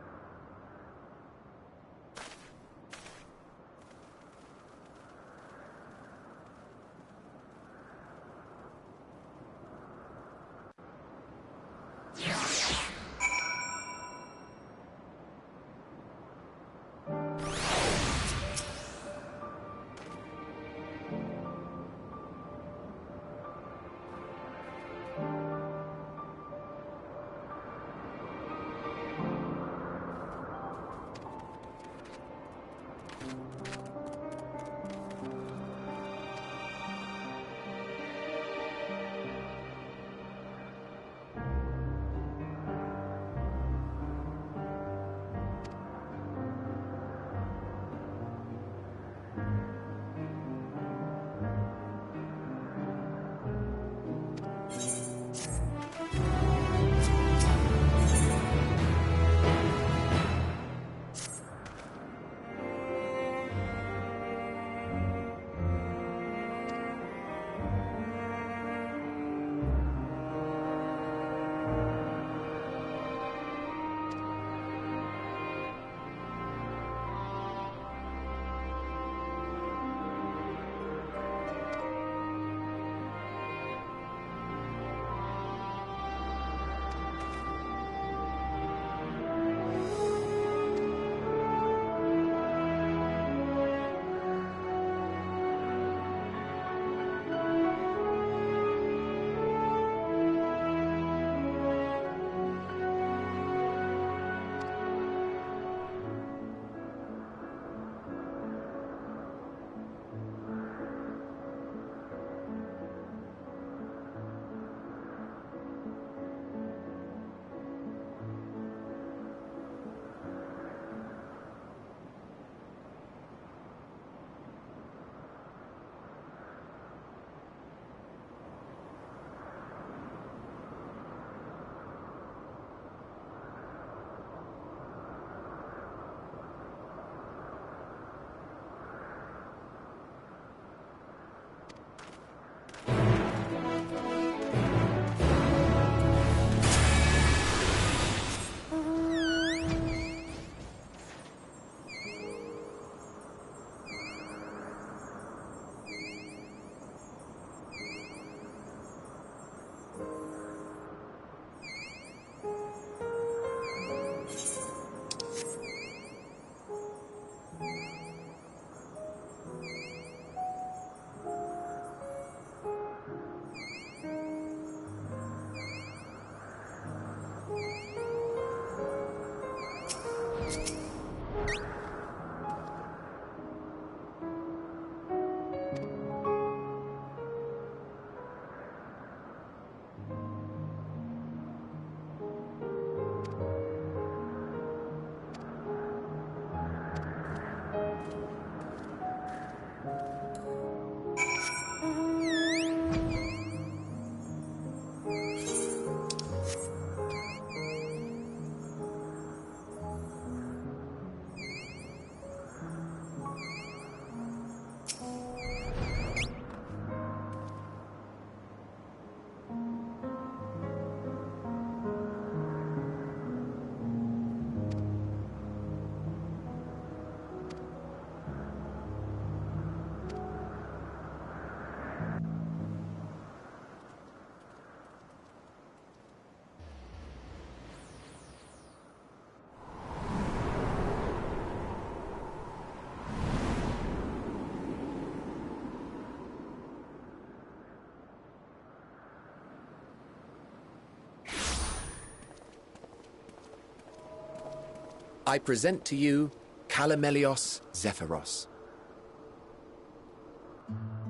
I present to you Calamelios Zephyros.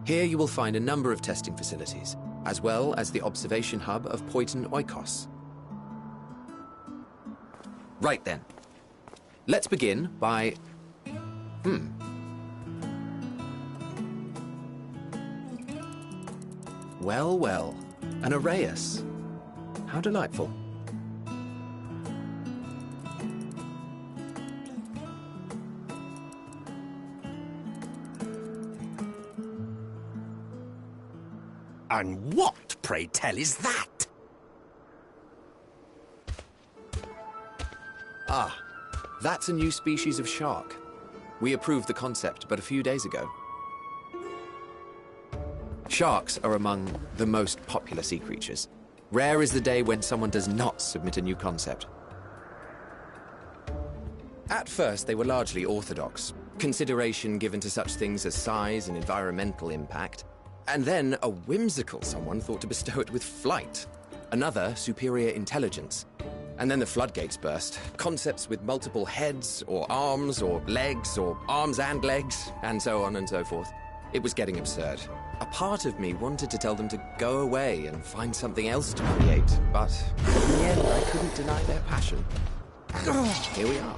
Here you will find a number of testing facilities, as well as the observation hub of Poiton Oikos. Right then. Let's begin by... Well, well. An Arrhaeus. How delightful. And what, pray tell, is that? Ah, that's a new species of shark. We approved the concept but a few days ago. Sharks are among the most popular sea creatures. Rare is the day when someone does not submit a new concept. At first, they were largely orthodox, consideration given to such things as size and environmental impact, and then a whimsical someone thought to bestow it with flight, another superior intelligence. And then the floodgates burst. Concepts with multiple heads, or arms and legs, and so on and so forth. It was getting absurd. A part of me wanted to tell them to go away and find something else to create, but in the end, I couldn't deny their passion. And here we are.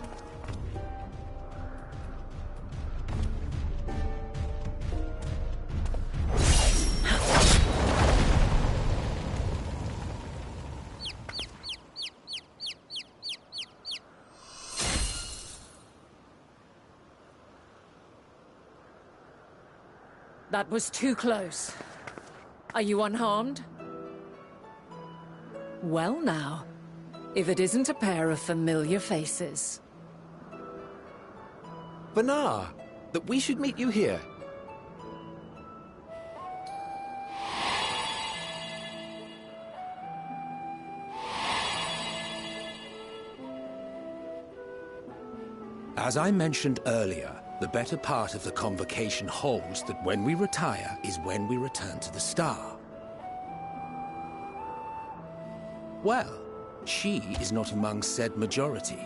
That was too close. Are you unharmed? Well now, if it isn't a pair of familiar faces. Banar, that we should meet you here. As I mentioned earlier, the better part of the convocation holds that when we retire is when we return to the star. Well, she is not among said majority.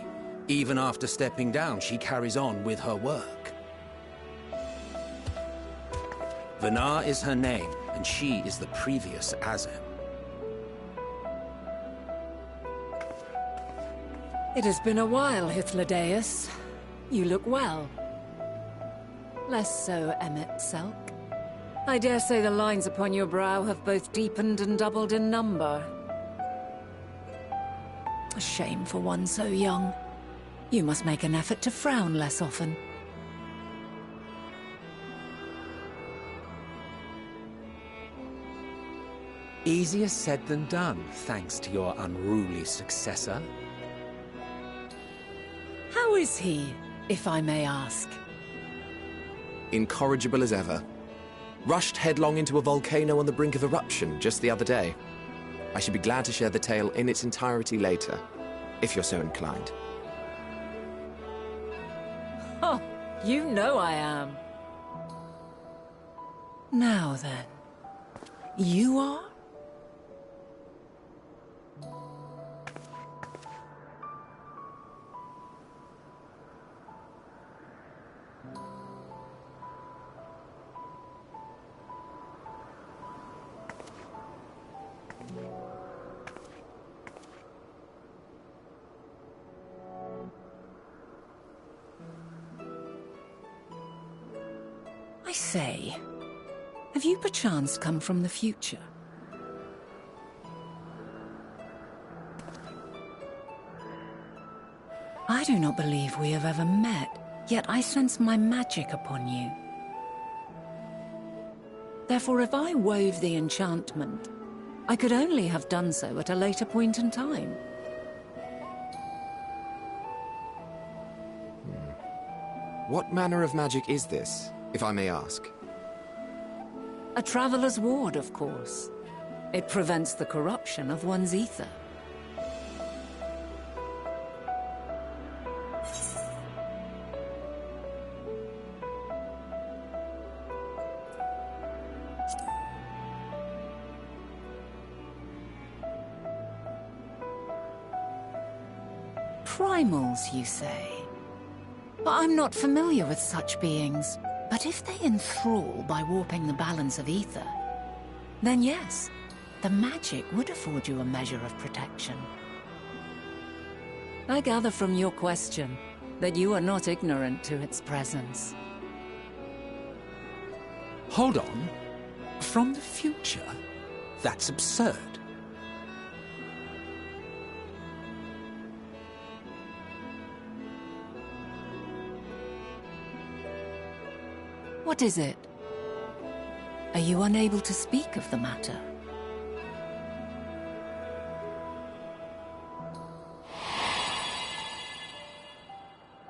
Even after stepping down, she carries on with her work. Vanar is her name, and she is the previous Azem. It has been a while, Hythlodaeus. You look well. Less so, Emmet Selk. I dare say the lines upon your brow have both deepened and doubled in number. A shame for one so young. You must make an effort to frown less often. Easier said than done, thanks to your unruly successor. How is he, if I may ask? Incorrigible as ever. Rushed headlong into a volcano on the brink of eruption just the other day. I should be glad to share the tale in its entirety later, if you're so inclined. Oh, you know I am. Now then, you are? I say, have you perchance come from the future? I do not believe we have ever met, yet I sense my magic upon you. Therefore, if I wove the enchantment, I could only have done so at a later point in time. What manner of magic is this, if I may ask? A traveler's ward, of course. It prevents the corruption of one's ether. Primals, you say? I'm not familiar with such beings, but if they enthrall by warping the balance of ether, then yes, the magic would afford you a measure of protection. I gather from your question that you are not ignorant to its presence. Hold on. From the future? That's absurd. What is it? Are you unable to speak of the matter?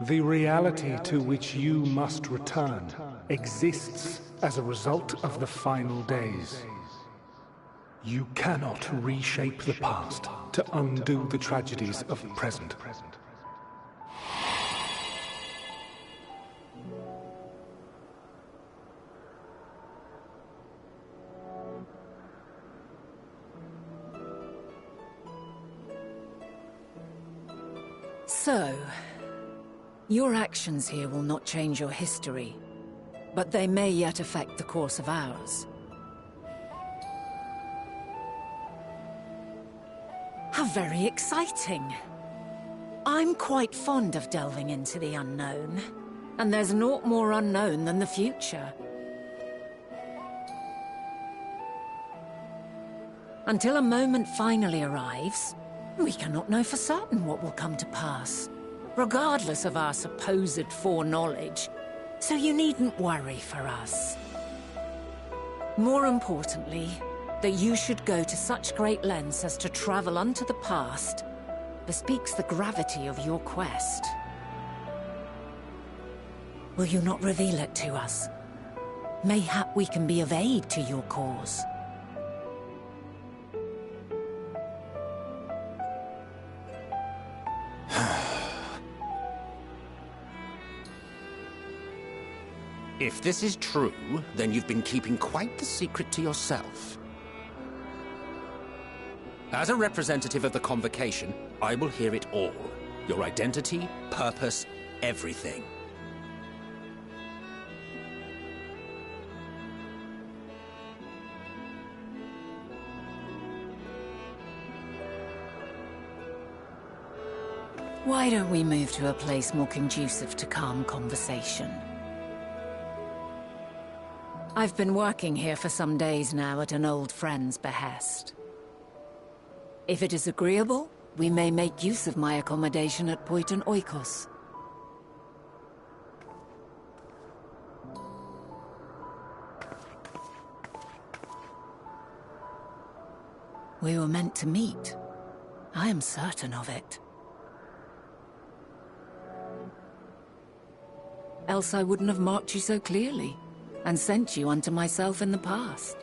The reality to which you must return exists as a result of the final days. You cannot reshape the past to undo the tragedies of the present. So, your actions here will not change your history, but they may yet affect the course of ours. How very exciting! I'm quite fond of delving into the unknown, and there's naught more unknown than the future. Until a moment finally arrives, we cannot know for certain what will come to pass, regardless of our supposed foreknowledge, so you needn't worry for us. More importantly, that you should go to such great lengths as to travel unto the past bespeaks the gravity of your quest. Will you not reveal it to us? Mayhap we can be of aid to your cause. If this is true, then you've been keeping quite the secret to yourself. As a representative of the Convocation, I will hear it all. Your identity, purpose, everything. Why don't we move to a place more conducive to calm conversation? I've been working here for some days now at an old friend's behest. If it is agreeable, we may make use of my accommodation at Poiton Oikos. We were meant to meet. I am certain of it. Else I wouldn't have marked you so clearly and sent you unto myself in the past.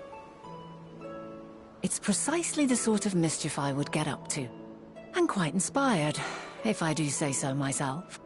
It's precisely the sort of mischief I would get up to, and quite inspired, if I do say so myself.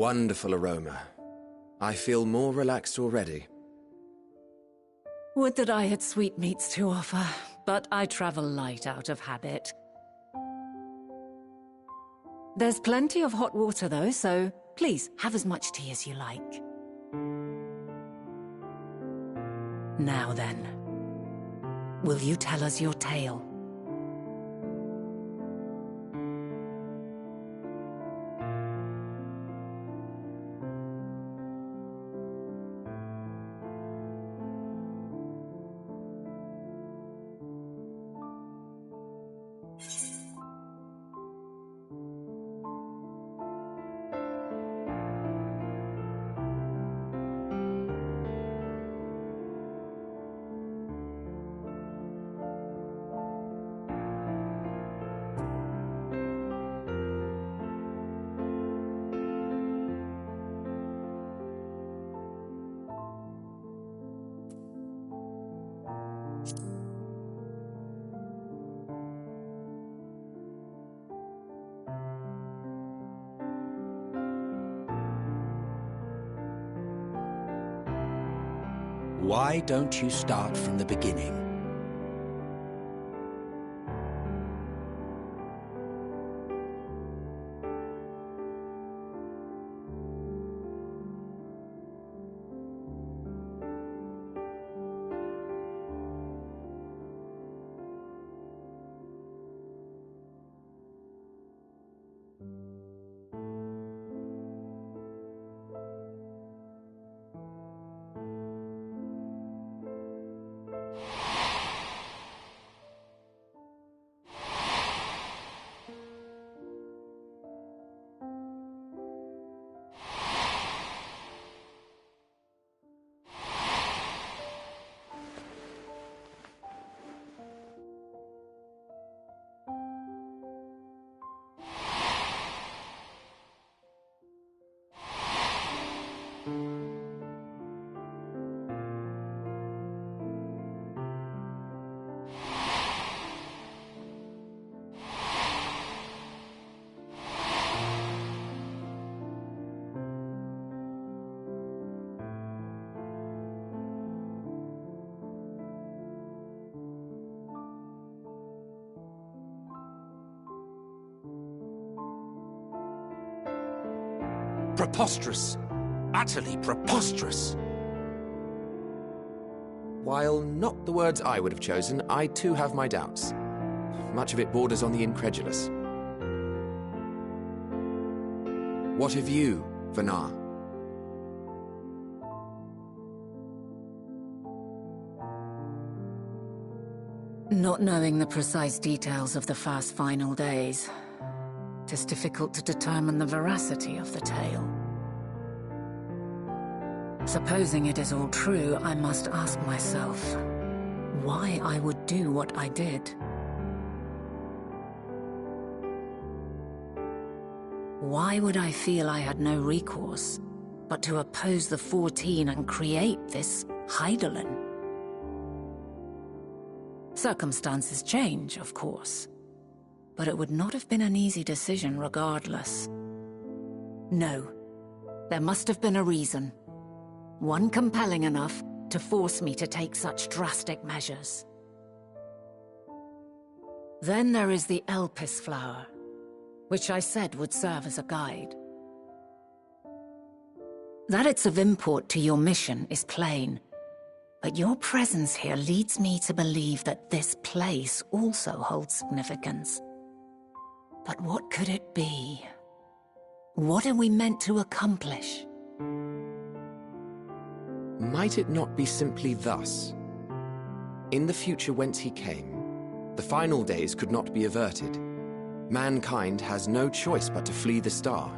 wonderful aroma. I feel more relaxed already. Would that I had sweetmeats to offer, but I travel light out of habit. There's plenty of hot water though, so please have as much tea as you like. Now then, will you tell us your tale? Why don't you start from the beginning? Preposterous. Utterly preposterous. While not the words I would have chosen, I too have my doubts. Much of it borders on the incredulous. What have you, Vanar? Not knowing the precise details of the fast final days, it is difficult to determine the veracity of the tale. Supposing it is all true, I must ask myself why I would do what I did. Why would I feel I had no recourse but to oppose the 14 and create this Hydaelyn? Circumstances change, of course, but it would not have been an easy decision regardless. No, there must have been a reason. One compelling enough to force me to take such drastic measures. Then there is the Elpis flower, which I said would serve as a guide. That it's of import to your mission is plain, but your presence here leads me to believe that this place also holds significance. But what could it be? What are we meant to accomplish? Might it not be simply thus? In the future whence he came, the final days could not be averted. Mankind has no choice but to flee the star.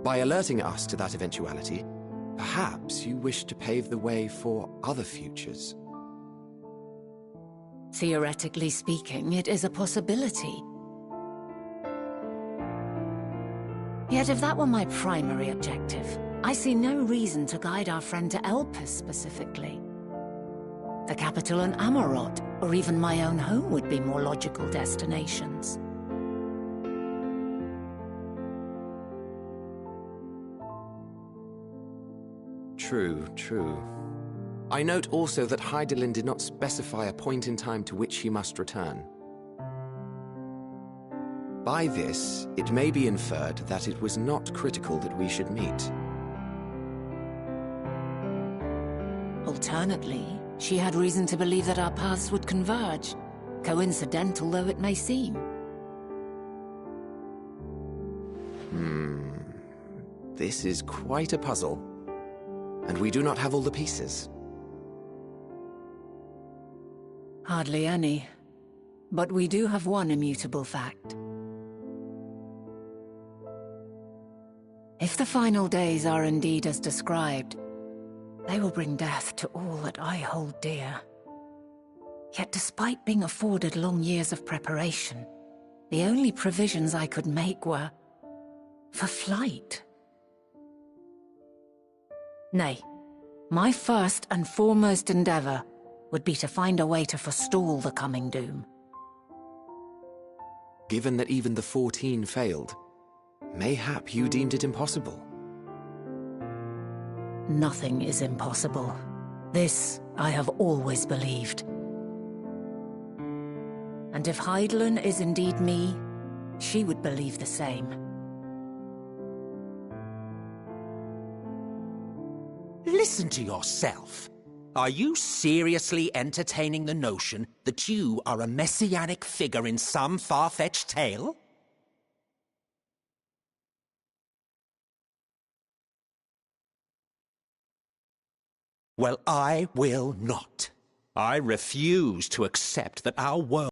By alerting us to that eventuality, perhaps you wish to pave the way for other futures. Theoretically speaking, it is a possibility. Yet if that were my primary objective, I see no reason to guide our friend to Elpis specifically. The capital and Amarot, or even my own home would be more logical destinations. True, true. I note also that Hydaelyn did not specify a point in time to which he must return. By this, it may be inferred that it was not critical that we should meet. Alternately, she had reason to believe that our paths would converge, coincidental though it may seem. This is quite a puzzle, and we do not have all the pieces. Hardly any, but we do have one immutable fact. If the final days are indeed as described, they will bring death to all that I hold dear. Yet despite being afforded long years of preparation, the only provisions I could make were for flight. Nay, my first and foremost endeavor would be to find a way to forestall the coming doom. Given that even the 14 failed, mayhap you deemed it impossible. Nothing is impossible. This I have always believed. And if Hydaelyn is indeed me, she would believe the same. Listen to yourself. Are you seriously entertaining the notion that you are a messianic figure in some far-fetched tale? Well, I will not. I refuse to accept that our world